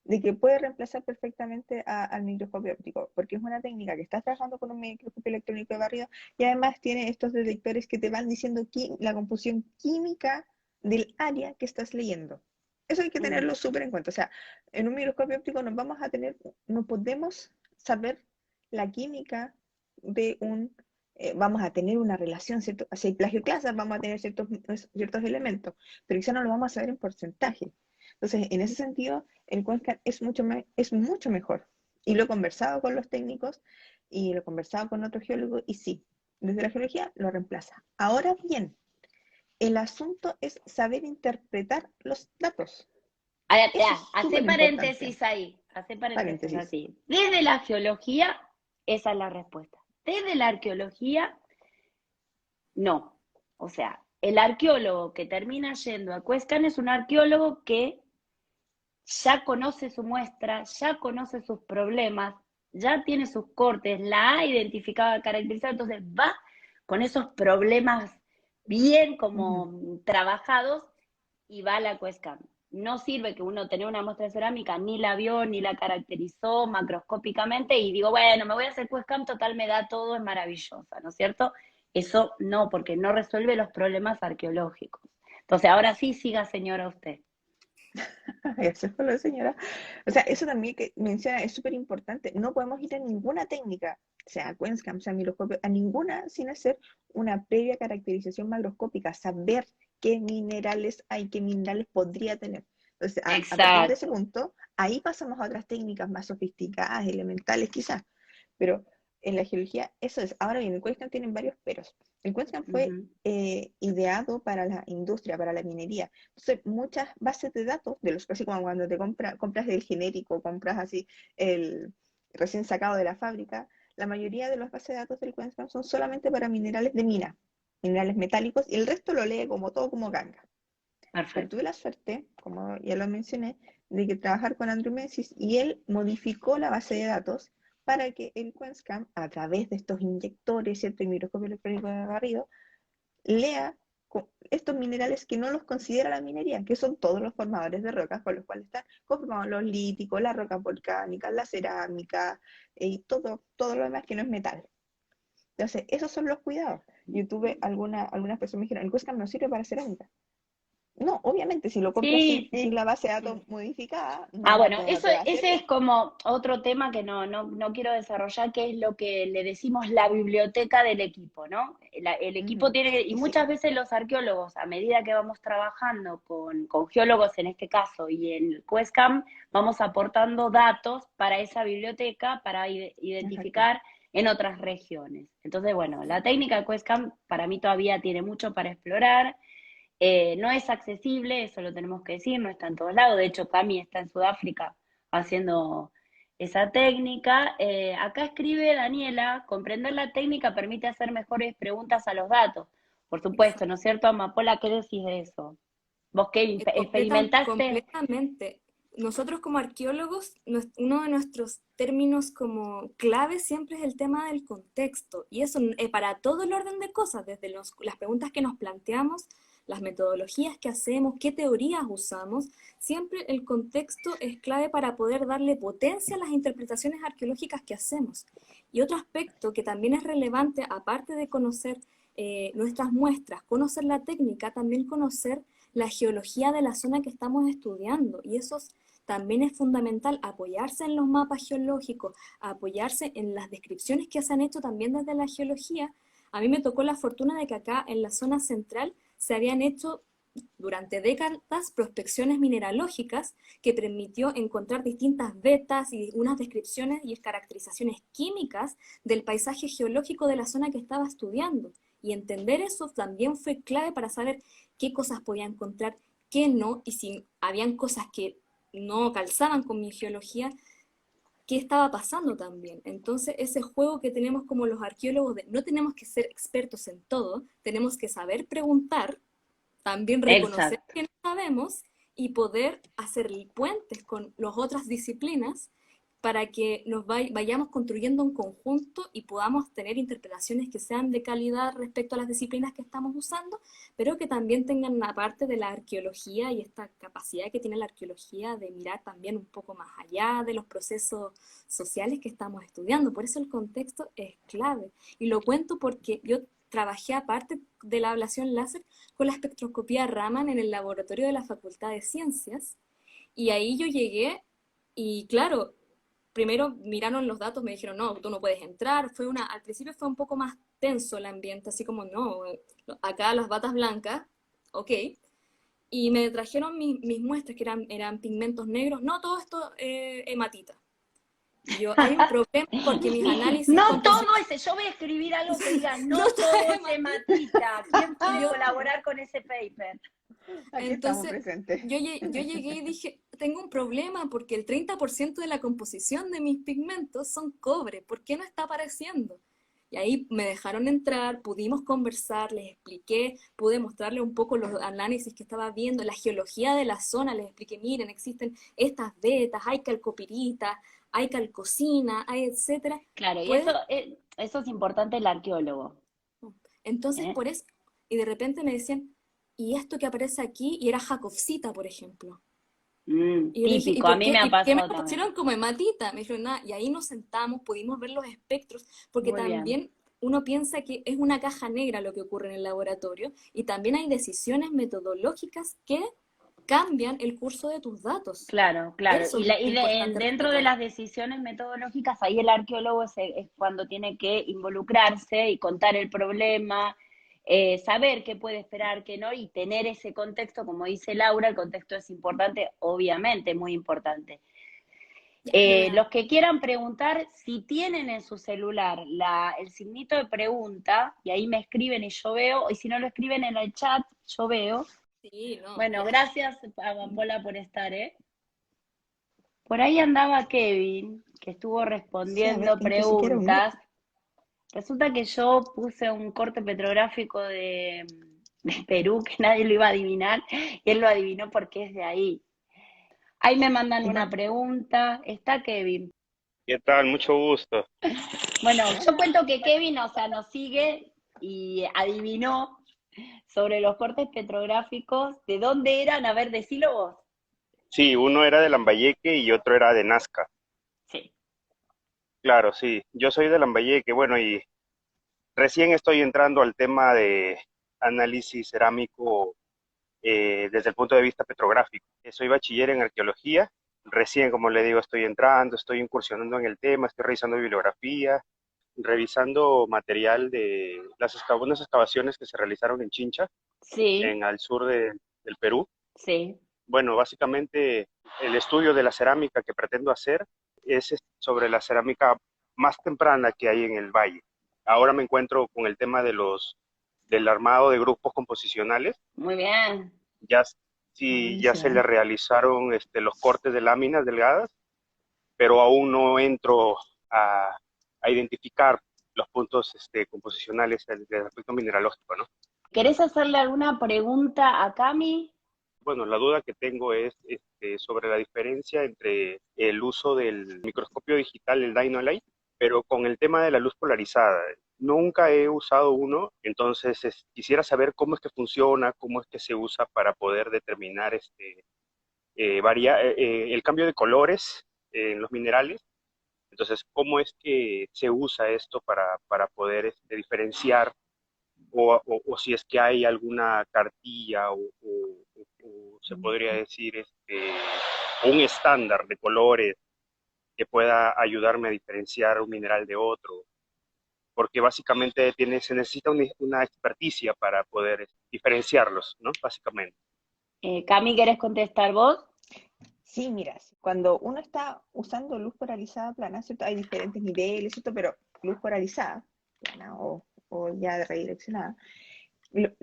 de que puede reemplazar perfectamente al microscopio óptico, porque es una técnica que estás trabajando con un microscopio electrónico de barrido y además tiene estos detectores que te van diciendo la composición química del área que estás leyendo. Eso hay que tenerlo súper en cuenta. O sea, en un microscopio óptico no podemos saber la química de vamos a tener una relación, ¿cierto? Si hay plagio clase, vamos a tener ciertos elementos, pero quizá no lo vamos a saber en porcentaje. Entonces, en ese sentido, el QuenScan es mucho mejor. Y lo he conversado con los técnicos y lo he conversado con otros geólogos y sí, desde la geología lo reemplaza. Ahora bien, el asunto es saber interpretar los datos. Hace paréntesis ahí, hace paréntesis así. Desde la geología, esa es la respuesta. Desde la arqueología, no. O sea, el arqueólogo que termina yendo a QuenScan es un arqueólogo que ya conoce su muestra, ya conoce sus problemas, ya tiene sus cortes, la ha identificado, caracterizado, entonces va con esos problemas bien como trabajados y va a la QuenScan. No sirve que uno tenga una muestra de cerámica, ni la vio, ni la caracterizó macroscópicamente y digo, bueno, me voy a hacer QuenScan, total me da todo, es maravillosa, ¿no es cierto? Eso no, porque no resuelve los problemas arqueológicos. Entonces, ahora sí, siga señora usted. Eso es la señora. O sea, eso también que menciona es súper importante. No podemos ir a ninguna técnica, sea QuenScan, sea microscopio, a ninguna sin hacer una previa caracterización macroscópica, saber qué minerales hay, qué minerales podría tener. Entonces, a partir de ese punto, ahí pasamos a otras técnicas más sofisticadas, elementales quizás. Pero en la geología, eso es. Ahora bien, el QuenScan tiene varios peros. El QuenScan fue ideado para la industria, para la minería. Entonces, muchas bases de datos, así como cuando te compras el genérico, compras así el recién sacado de la fábrica, la mayoría de las bases de datos del QuenScan son solamente para minerales de mina, minerales metálicos, y el resto lo lee como todo como ganga. Pero tuve la suerte, como ya lo mencioné, de que trabajar con Andrew Menzies y él modificó la base de datos para que el QuenScan, a través de estos inyectores, ¿cierto? Y microscopio electrónico de barrido, lea estos minerales que no los considera la minería, que son todos los formadores de rocas con los cuales están conformados los líticos, las rocas volcánicas, la cerámica y todo lo demás que no es metal. Entonces, esos son los cuidados. Yo tuve algunas personas que me dijeron, el QuenScan no sirve para cerámica. No, obviamente, si lo compras sin la base de datos modificada. Bueno, ese es como otro tema que no quiero desarrollar, que es lo que le decimos la biblioteca del equipo, ¿no? El equipo tiene, y muchas veces los arqueólogos, a medida que vamos trabajando con geólogos en este caso, y en el QuenScan, vamos aportando datos para esa biblioteca para identificar en otras regiones. Entonces, bueno, la técnica de QuenScan para mí todavía tiene mucho para explorar. No es accesible, eso lo tenemos que decir, no está en todos lados. De hecho, Cami está en Sudáfrica haciendo esa técnica. Acá escribe Daniela, comprender la técnica permite hacer mejores preguntas a los datos. Por supuesto, ¿no es cierto, Amapola? ¿Qué decís de eso? ¿Vos qué experimentaste? Completamente. Nosotros como arqueólogos, uno de nuestros términos como clave siempre es el tema del contexto. Y eso para todo el orden de cosas, desde las preguntas que nos planteamos, las metodologías que hacemos, qué teorías usamos, siempre el contexto es clave para poder darle potencia a las interpretaciones arqueológicas que hacemos. Y otro aspecto que también es relevante, aparte de conocer nuestras muestras, conocer la técnica, también conocer la geología de la zona que estamos estudiando. Y eso también es fundamental, apoyarse en los mapas geológicos, apoyarse en las descripciones que se han hecho también desde la geología. A mí me tocó la fortuna de que acá en la zona central se habían hecho durante décadas prospecciones mineralógicas que permitió encontrar distintas vetas y unas descripciones y caracterizaciones químicas del paisaje geológico de la zona que estaba estudiando. Y entender eso también fue clave para saber qué cosas podía encontrar, qué no, y si habían cosas que no calzaban con mi geología, qué estaba pasando también. Entonces, ese juego que tenemos como los arqueólogos de no tenemos que ser expertos en todo, tenemos que saber preguntar, también reconocer Exacto. que no sabemos y poder hacer puentes con las otras disciplinas para que nos vayamos construyendo un conjunto y podamos tener interpretaciones que sean de calidad respecto a las disciplinas que estamos usando, pero que también tengan una parte de la arqueología y esta capacidad que tiene la arqueología de mirar también un poco más allá de los procesos sociales que estamos estudiando. Por eso el contexto es clave. Y lo cuento porque yo trabajé aparte de la ablación láser con la espectroscopía Raman en el laboratorio de la Facultad de Ciencias, y ahí yo llegué y claro, primero miraron los datos, me dijeron, no, tú no puedes entrar. Al principio fue un poco más tenso el ambiente, así como, no, acá las batas blancas, ok. Y me trajeron mis muestras, que eran pigmentos negros. No, todo esto hematita. Y yo, hay un problema porque mis análisis No todo composicionales... yo voy a escribir algo que diga, no No todo todo es hematita. hematita. ¿Quién quiere Yo, colaborar con ese paper? Aquí estamos entonces, presentes. yo llegué y dije, tengo un problema porque el 30% de la composición de mis pigmentos son cobre. ¿Por qué no está apareciendo? Y ahí me dejaron entrar, pudimos conversar, les expliqué, pude mostrarles un poco los análisis que estaba viendo, la geología de la zona, les expliqué, miren, existen estas vetas, hay calcopirita, hay calcocina, hay etcétera. Claro, y Puedes eso es importante el arqueólogo. Entonces, ¿Eh? por eso, y de repente me decían, ¿y esto que aparece aquí? Y era Jacobcita, por ejemplo. Y yo le dije, ¿y Típico, a por mí qué? me ha ¿Y por qué me pasado también. pusieron como hematita? Me dijeron, nada, y ahí nos sentamos, pudimos ver los espectros, porque Muy bien. también uno piensa que es una caja negra lo que ocurre en el laboratorio, y también hay decisiones metodológicas que cambian el curso de tus datos. Claro, claro. Eso es muy importante Dentro de rescatar. las decisiones metodológicas, ahí el arqueólogo es cuando tiene que involucrarse y contar el problema, saber qué puede esperar, qué no, y tener ese contexto, como dice Laura, el contexto es importante, obviamente, muy importante. Ya, yo me Los que quieran preguntar, si tienen en su celular el signito de pregunta, y ahí me escriben y yo veo, y si no lo escriben en el chat, yo veo. Sí, no, Bueno, ya. gracias a Bambola por estar, ¿eh? Por ahí andaba Kevin, que estuvo Sí, a ver, respondiendo ¿en qué se quiere unir? preguntas. Resulta que yo puse un corte petrográfico de Perú que nadie lo iba a adivinar, y él lo adivinó porque es de ahí. Ahí me mandan Y una bueno, pregunta. Está Kevin. ¿Qué tal? Mucho gusto. Bueno, yo hola. cuento que Kevin, o sea, nos sigue y adivinó sobre los cortes petrográficos. ¿De dónde eran? A ver, decilo vos. Sí, uno era de Lambayeque y otro era de Nazca. Sí. Claro, sí. Yo soy de Lambayeque, bueno, y recién estoy entrando al tema de análisis cerámico desde el punto de vista petrográfico. Soy bachiller en arqueología. Recién, como le digo, estoy entrando, estoy incursionando en el tema, estoy revisando bibliografía, revisando material de unas excavaciones que se realizaron en Chincha, Sí, al sur del Perú. sí. Bueno, básicamente el estudio de la cerámica que pretendo hacer es sobre la cerámica más temprana que hay en el valle. Ahora me encuentro con el tema del armado de grupos composicionales. Muy bien. Ya, sí, ya se le Buenísimo. realizaron los cortes de láminas delgadas, pero aún no entro a identificar los puntos composicionales desde el aspecto mineralógico, ¿no? ¿Querés hacerle alguna pregunta a Cami? Bueno, la duda que tengo es sobre la diferencia entre el uso del microscopio digital, el Dynolight, pero con el tema de la luz polarizada. Nunca he usado uno, entonces quisiera saber cómo es que funciona, cómo es que se usa para poder determinar el cambio de colores en los minerales. Entonces, ¿cómo es que se usa esto para poder diferenciar o si es que hay alguna cartilla o se podría decir un estándar de colores que pueda ayudarme a diferenciar un mineral de otro? porque básicamente se necesita una experticia para poder diferenciarlos, ¿no? Básicamente. Cami, ¿querés contestar vos? Sí, mira, cuando uno está usando luz polarizada plana, ¿cierto? Hay diferentes niveles, ¿cierto? Pero luz polarizada plana o ya redireccionada,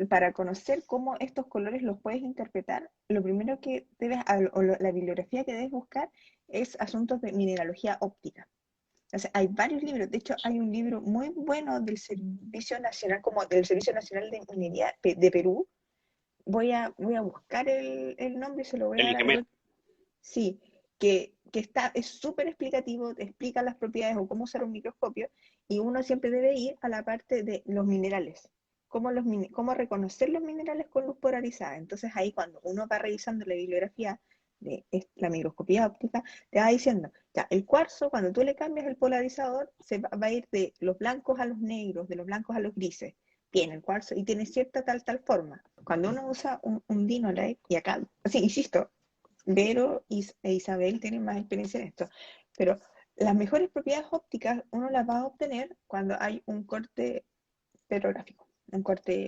para conocer cómo estos colores los puedes interpretar, lo primero que la bibliografía que debes buscar es asuntos de mineralogía óptica. O sea, hay varios libros, de hecho hay un libro muy bueno del Servicio Nacional, como del Servicio Nacional de Minería de Perú. Voy a buscar el nombre y se lo voy a El dar a IGEMET. Gabriel. Sí, es súper explicativo, te explica las propiedades o cómo usar un microscopio, y uno siempre debe ir a la parte de los minerales, cómo reconocer los minerales con luz polarizada. Entonces ahí cuando uno va revisando la bibliografía de la microscopía óptica, te va diciendo, ya, el cuarzo, cuando tú le cambias el polarizador, va a ir de los blancos a los negros, de los blancos a los grises. Tiene el cuarzo y tiene cierta tal forma. Cuando uno usa un Dinolite, y acá, sí, insisto, Vero e Isabel tienen más experiencia en esto, pero las mejores propiedades ópticas uno las va a obtener cuando hay un corte petrográfico,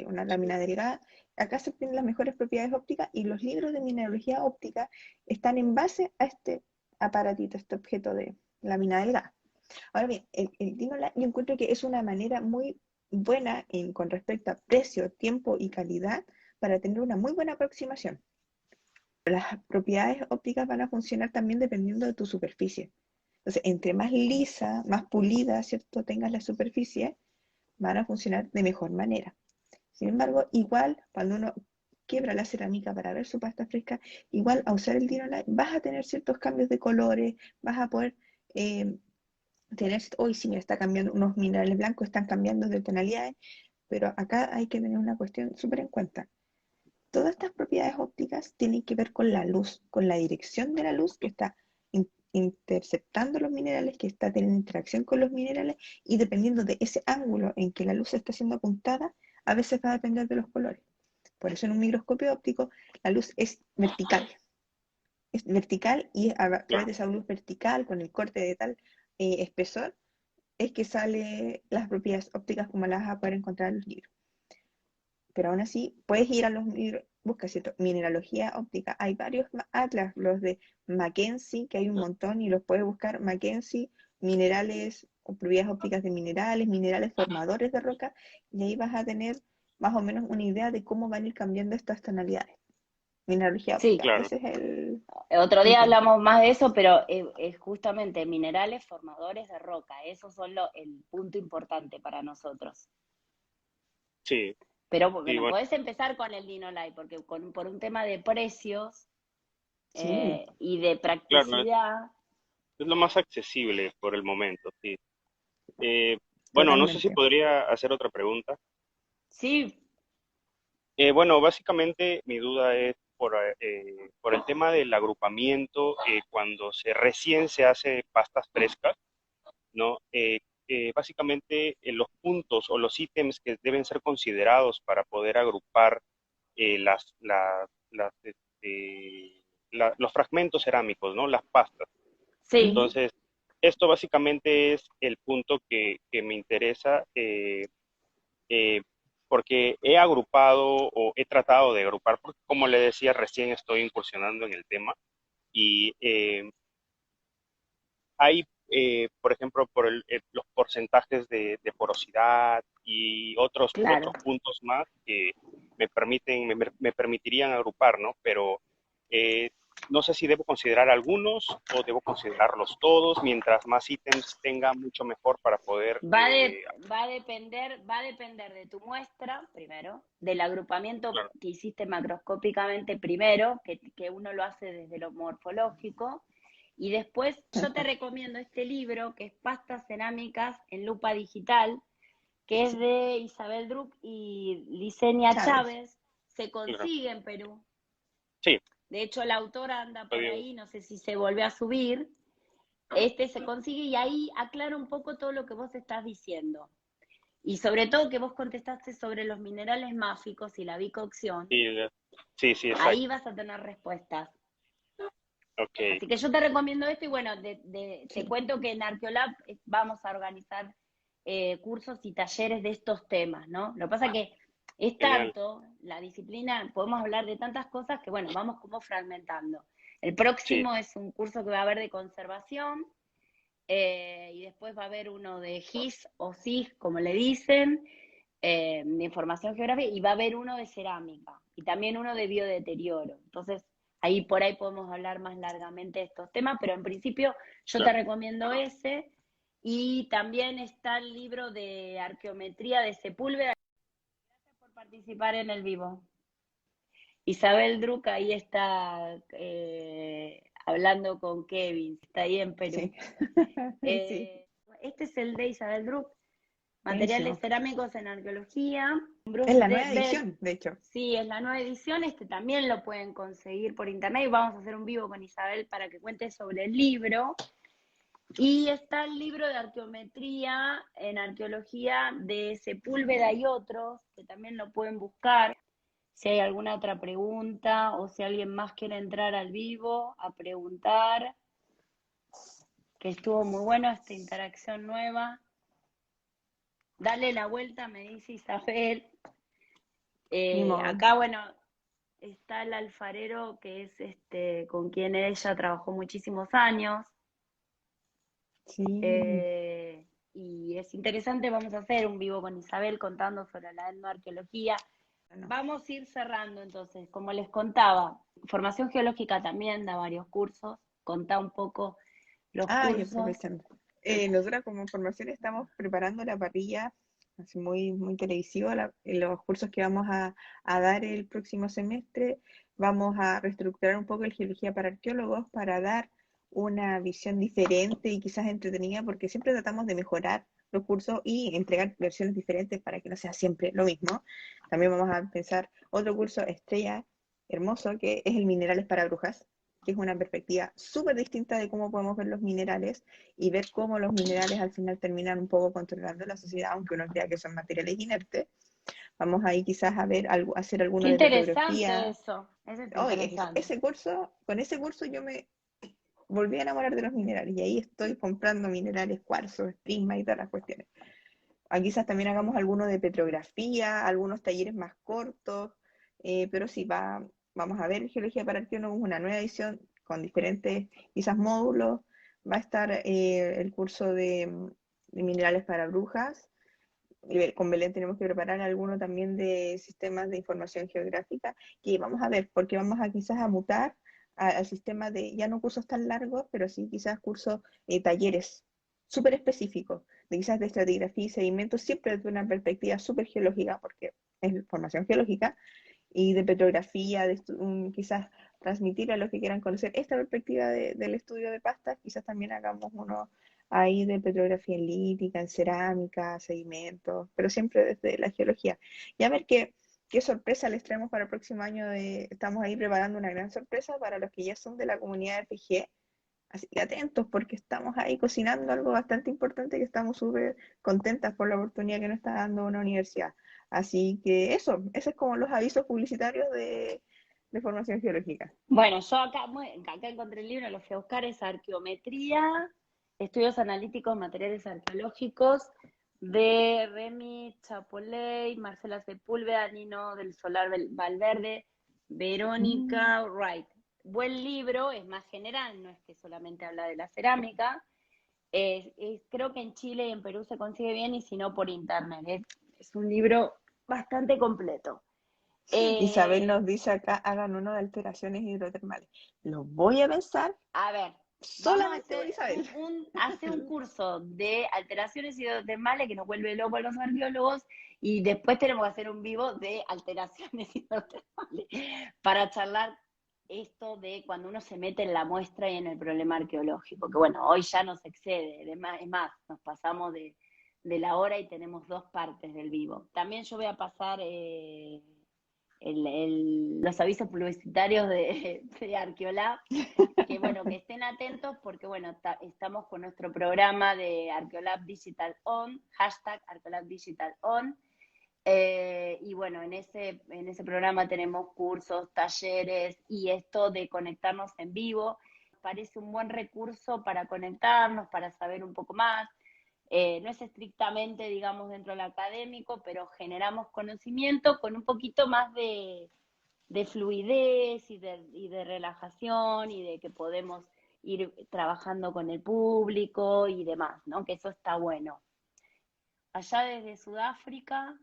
una lámina delgada. Acá se obtienen las mejores propiedades ópticas y los libros de mineralogía óptica están en base a este aparatito, este objeto de lámina delgada. Ahora bien, el Dinolite yo encuentro que es una manera muy buena con respecto a precio, tiempo y calidad para tener una muy buena aproximación. Las propiedades ópticas van a funcionar también dependiendo de tu superficie. Entonces, entre más lisa, más pulida, ¿cierto?, tengas la superficie, van a funcionar de mejor manera. Sin embargo, igual, cuando uno quiebra la cerámica para ver su pasta fresca, igual a usar el Dinolite vas a tener ciertos cambios de colores, vas a poder tener, hoy sí, me está cambiando, unos minerales blancos están cambiando de tonalidades, pero acá hay que tener una cuestión súper en cuenta. Todas estas propiedades ópticas tienen que ver con la luz, con la dirección de la luz que está interceptando los minerales, que está teniendo interacción con los minerales, y dependiendo de ese ángulo en que la luz está siendo apuntada, a veces va a depender de los colores. Por eso en un microscopio óptico la luz es vertical. Es vertical y a través de esa luz vertical, con el corte de tal espesor, es que salen las propiedades ópticas como las vas a poder encontrar en los libros. Pero aún así, puedes ir a los libros, busca, ¿cierto?, mineralogía óptica. Hay varios atlas, los de Mackenzie, que hay un montón, y los puedes buscar, Mackenzie, minerales o propiedades ópticas de minerales, minerales formadores de roca, y ahí vas a tener más o menos una idea de cómo van a ir cambiando estas tonalidades. Mineralogía Sí, óptica, Claro. ese es el otro día punto. hablamos más de eso, pero es justamente minerales formadores de roca. Esos son el punto importante para nosotros. Sí, Pero sí, bueno, bueno, podés empezar con el Dinolite, porque por un tema de precios Sí, y de claro, practicidad, es lo más accesible por el momento, sí. Eh, bueno, no sé si totalmente. podría hacer otra pregunta. sí, Bueno, básicamente mi duda es por el tema del agrupamiento cuando recién se hace pastas frescas, ¿no? Básicamente los puntos o los ítems que deben ser considerados para poder agrupar los fragmentos cerámicos, ¿no? Las pastas. sí, Entonces, esto básicamente es el punto que me interesa. Eh, Porque he agrupado o he tratado de agrupar, porque como le decía, recién estoy incursionando en el tema y hay, por ejemplo, los porcentajes de porosidad y otros claro. puntos más que me permitirían agrupar, ¿no? Pero eh, no sé si debo considerar algunos o debo considerarlos todos, mientras más ítems tenga, mucho mejor para poder... Va a depender de tu muestra, primero, del agrupamiento claro, que hiciste macroscópicamente primero, que uno lo hace desde lo morfológico, y después yo te recomiendo este libro, que es Pastas Cerámicas en Lupa Digital, que es de Isabel Druck y Licenia Chávez. Chávez, se claro. consigue en Perú. Sí, De hecho, la autora anda lo por digo. ahí, no sé si se volvió a subir. Este se consigue y ahí aclara un poco todo lo que vos estás diciendo. Y sobre todo que vos contestaste sobre los minerales máficos y la bicocción, Sí, sí, sí, ahí exacto. vas a tener respuestas. Ok. Así que yo te recomiendo esto y bueno, te Sí. cuento que en Arqueolab vamos a organizar cursos y talleres de estos temas, ¿no? Lo que pasa que es Genial. tanto, la disciplina, podemos hablar de tantas cosas que, bueno, vamos como fragmentando. El Sí, próximo es un curso que va a haber de conservación, y después va a haber uno de GIS o SIG, como le dicen, de información geográfica, y va a haber uno de cerámica, y también uno de biodeterioro. Entonces, ahí por ahí podemos hablar más largamente de estos temas, pero en principio yo te claro. recomiendo ese, y también está el libro de arqueometría de Sepúlveda. Gracias por participar en el vivo. Isabel Druck ahí está hablando con Kevin, está ahí en Perú. Sí, sí, Este es el de Isabel Druck, materiales buenísimo. cerámicos en arqueología. Es Bruce la nueva Bell, edición, de hecho. sí, es la nueva edición, este también lo pueden conseguir por internet y vamos a hacer un vivo con Isabel para que cuente sobre el libro. Y está el libro de arqueometría en arqueología de Sepúlveda y otros, que también lo pueden buscar. Si hay alguna otra pregunta o si alguien más quiere entrar al vivo a preguntar, que estuvo muy bueno esta interacción nueva. Dale la vuelta, me dice Isabel. Ni modo. Acá, bueno, está el alfarero que es con quien ella trabajó muchísimos años. Sí, eh, y es interesante, vamos a hacer un vivo con Isabel contando sobre la etnoarqueología. bueno. Vamos a ir cerrando entonces, como les contaba, formación geológica también da varios cursos, contá un poco los Ah, y cursos. aprovechando. Nosotros como formación estamos preparando la parrilla, así muy televisiva, los cursos que vamos a dar el próximo semestre. Vamos a reestructurar un poco el Geología para Arqueólogos para dar una visión diferente y quizás entretenida, porque siempre tratamos de mejorar los cursos y entregar versiones diferentes para que no sea siempre lo mismo. También vamos a pensar otro curso estrella hermoso que es el Minerales para Brujas, que es una perspectiva súper distinta de cómo podemos ver los minerales y ver cómo los minerales al final terminan un poco controlando la sociedad, aunque uno crea que son materiales inertes. Vamos ahí quizás a ver algo, hacer Qué alguno de interesante petrografía. eso, eso es Oh, interesante. ese curso, con ese curso yo me volví a enamorar de los minerales y ahí estoy comprando minerales, cuarzos, prisma y todas las cuestiones. Quizás también hagamos alguno de petrografía, algunos talleres más cortos, pero sí, vamos a ver Geología para Arqueólogos, una nueva edición con diferentes quizás módulos. Va a estar el curso de minerales para brujas. Con Belén tenemos que preparar alguno también de sistemas de información geográfica, que vamos a ver, porque vamos a quizás a mutar al sistema de, ya no cursos tan largos, pero sí quizás cursos, talleres súper específicos, de quizás de estratigrafía y sedimentos, siempre desde una perspectiva súper geológica, porque es formación geológica, y de petrografía, quizás transmitir a los que quieran conocer esta perspectiva del estudio de pastas, quizás también hagamos uno ahí de petrografía en lítica, en cerámica, sedimentos, pero siempre desde la geología. Y a ver qué sorpresa les traemos para el próximo año. Estamos ahí preparando una gran sorpresa para los que ya son de la comunidad de PG. Así que atentos porque estamos ahí cocinando algo bastante importante que estamos súper contentas por la oportunidad que nos está dando una universidad. Así que esos es como los avisos publicitarios de formación geológica. Bueno, yo acá encontré el libro, lo fui a buscar, es Arqueometría, Estudios Analíticos, Materiales Arqueológicos, de Remy Chapoley, Marcela Sepúlveda, Nino del Solar Valverde, Mm, Verónica Wright. Buen libro, es más general, no es que solamente habla de la cerámica. Creo que en Chile y en Perú se consigue bien y si no por internet. Es un libro bastante completo. Isabel Eh, nos dice acá, hagan uno de alteraciones hidrotermales. Lo voy a pensar A ver, vamos a solamente por hacer Isabel. hacer un curso de alteraciones hidrotermales que nos vuelve locos a los arqueólogos y después tenemos que hacer un vivo de alteraciones hidrotermales para charlar esto de cuando uno se mete en la muestra y en el problema arqueológico, que bueno, hoy ya nos excede, es más, nos pasamos de la hora y tenemos dos partes del vivo. También yo voy a pasar los avisos publicitarios de Arqueolab, que bueno, que estén atentos porque bueno, estamos con nuestro programa de Arqueolab Digital On, hashtag Arqueolab Digital On, y bueno, en ese programa tenemos cursos, talleres y esto de conectarnos en vivo. Parece un buen recurso para conectarnos, para saber un poco más. No es estrictamente, digamos, dentro del académico, pero generamos conocimiento con un poquito más de fluidez y de relajación y de que podemos ir trabajando con el público y demás, ¿no? Que eso está bueno. Allá desde Sudáfrica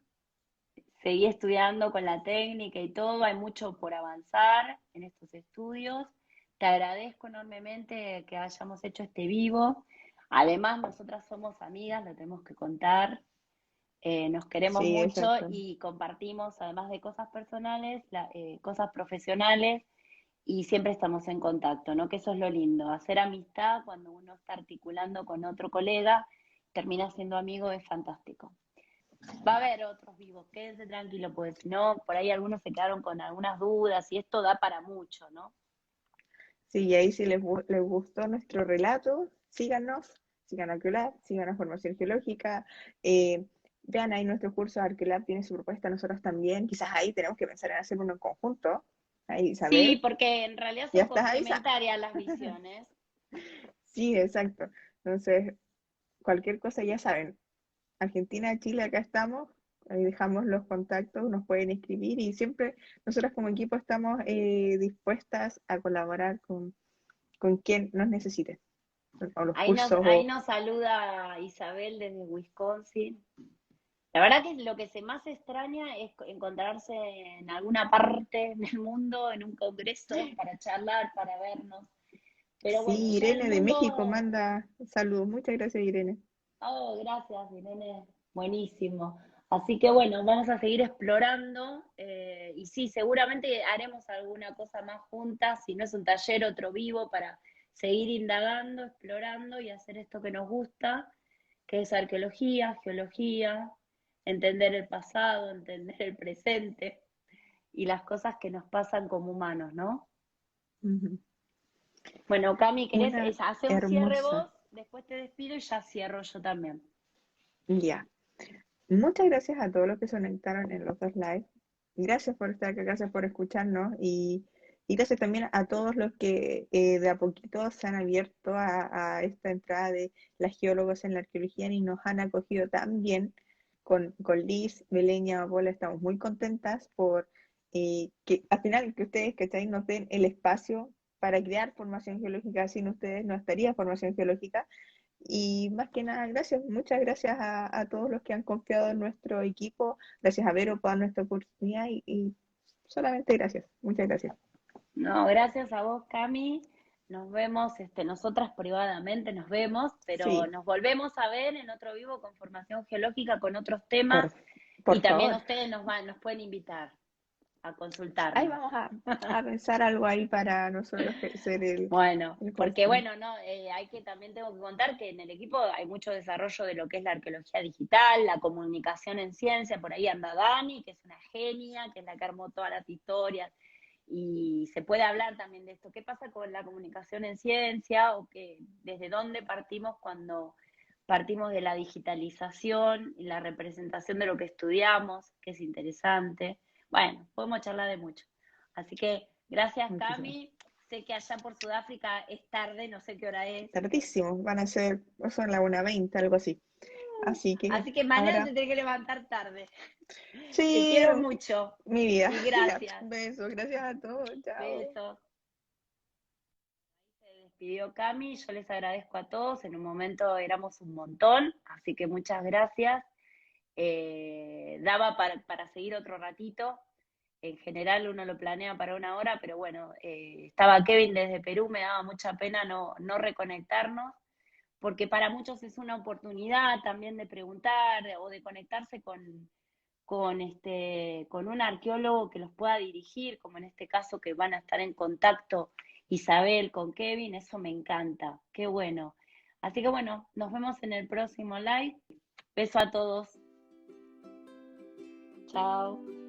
seguí estudiando con la técnica y todo, hay mucho por avanzar en estos estudios. Te agradezco enormemente que hayamos hecho este vivo. Además, nosotras somos amigas, lo tenemos que contar. Nos queremos Sí, mucho exacto. y compartimos, además de cosas personales, cosas profesionales y siempre estamos en contacto, ¿no? Que eso es lo lindo. Hacer amistad cuando uno está articulando con otro colega, termina siendo amigo, es fantástico. Va a haber otros vivos, quédense tranquilos, porque si no, por ahí algunos se quedaron con algunas dudas y esto da para mucho, ¿no? Sí, y ahí si les gustó nuestro relato, síganos, sigan Arqueolab, sigan a Formación Geológica, vean ahí nuestro curso, Arqueolab tiene su propuesta, nosotros también, quizás ahí tenemos que pensar en hacer uno en conjunto, ahí Sí, Isabel, porque en realidad ya son estás avisada. complementarias las visiones. Sí, exacto. Entonces, cualquier cosa ya saben, Argentina, Chile, acá estamos, ahí dejamos los contactos, nos pueden escribir y siempre nosotros como equipo estamos dispuestas a colaborar con quien nos necesite, o los cursos, Ahí nos saluda Isabel desde Wisconsin. La verdad que lo que se más extraña es encontrarse en alguna parte del mundo, en un congreso, para charlar, para vernos. Pero bueno, Sí, ya el Irene de México mundo. manda saludos. Muchas gracias, Irene. Oh, gracias, Irene. Buenísimo. Así que bueno, vamos a seguir explorando y sí, seguramente haremos alguna cosa más juntas, si no es un taller, otro vivo para seguir indagando, explorando y hacer esto que nos gusta, que es arqueología, geología, entender el pasado, entender el presente y las cosas que nos pasan como humanos, ¿no? Ujú. Bueno, Cami, ¿querés Una hacer un cierre hermosa. vos? Después te despido y ya cierro yo también. Ya. Muchas gracias a todos los que se conectaron en los dos live. Gracias por estar acá, gracias por escucharnos y gracias también a todos los que de a poquito se han abierto a esta entrada de las geólogos en la arqueología y nos han acogido tan bien con Liz, Belén y Amapola. Estamos muy contentas por que al final que ustedes, ¿cachai? Nos den el espacio para crear formación geológica. Sin ustedes no estaría formación geológica. Y más que nada, gracias, muchas gracias a todos los que han confiado en nuestro equipo. Gracias a Vero por nuestra oportunidad y solamente gracias, muchas gracias. No, gracias a vos, Cami. Nos vemos, nosotras privadamente nos vemos, pero Sí, nos volvemos a ver en otro vivo con formación geológica, con otros temas, por, y por también favor. ustedes nos pueden invitar a Ahí consultarnos. vamos a pensar algo ahí para nosotros ser Bueno, el porque conjunto. bueno, no, también tengo que contar que en el equipo hay mucho desarrollo de lo que es la arqueología digital, la comunicación en ciencia, por ahí anda Dani, que es una genia, que es la que armó todas las historias, y se puede hablar también de esto. ¿Qué pasa con la comunicación en ciencia o desde dónde partimos cuando partimos de la digitalización y la representación de lo que estudiamos, que es interesante? Bueno, podemos charlar de mucho. Así que gracias, Muchísimo. Cami. Sé que allá por Sudáfrica es tarde, no sé qué hora es. Tardísimo, van a ser, son las 1:20, algo así. Así que Así que mañana te ahora, tenés que levantar tarde. Te sí, quiero mucho mi vida. y Ya, gracias. besos, gracias a todos, chao. Besos. Se despidió Cami, yo les agradezco a todos. En un momento éramos un montón, así que muchas gracias. Daba para seguir otro ratito. En general uno lo planea para 1 hora, pero bueno, estaba Kevin desde Perú, me daba mucha pena no reconectarnos, porque para muchos es una oportunidad también de preguntar o de conectarse con un arqueólogo que los pueda dirigir, como en este caso que van a estar en contacto Isabel con Kevin, eso me encanta, qué bueno. Así que bueno, nos vemos en el próximo live. Beso a todos. Chao.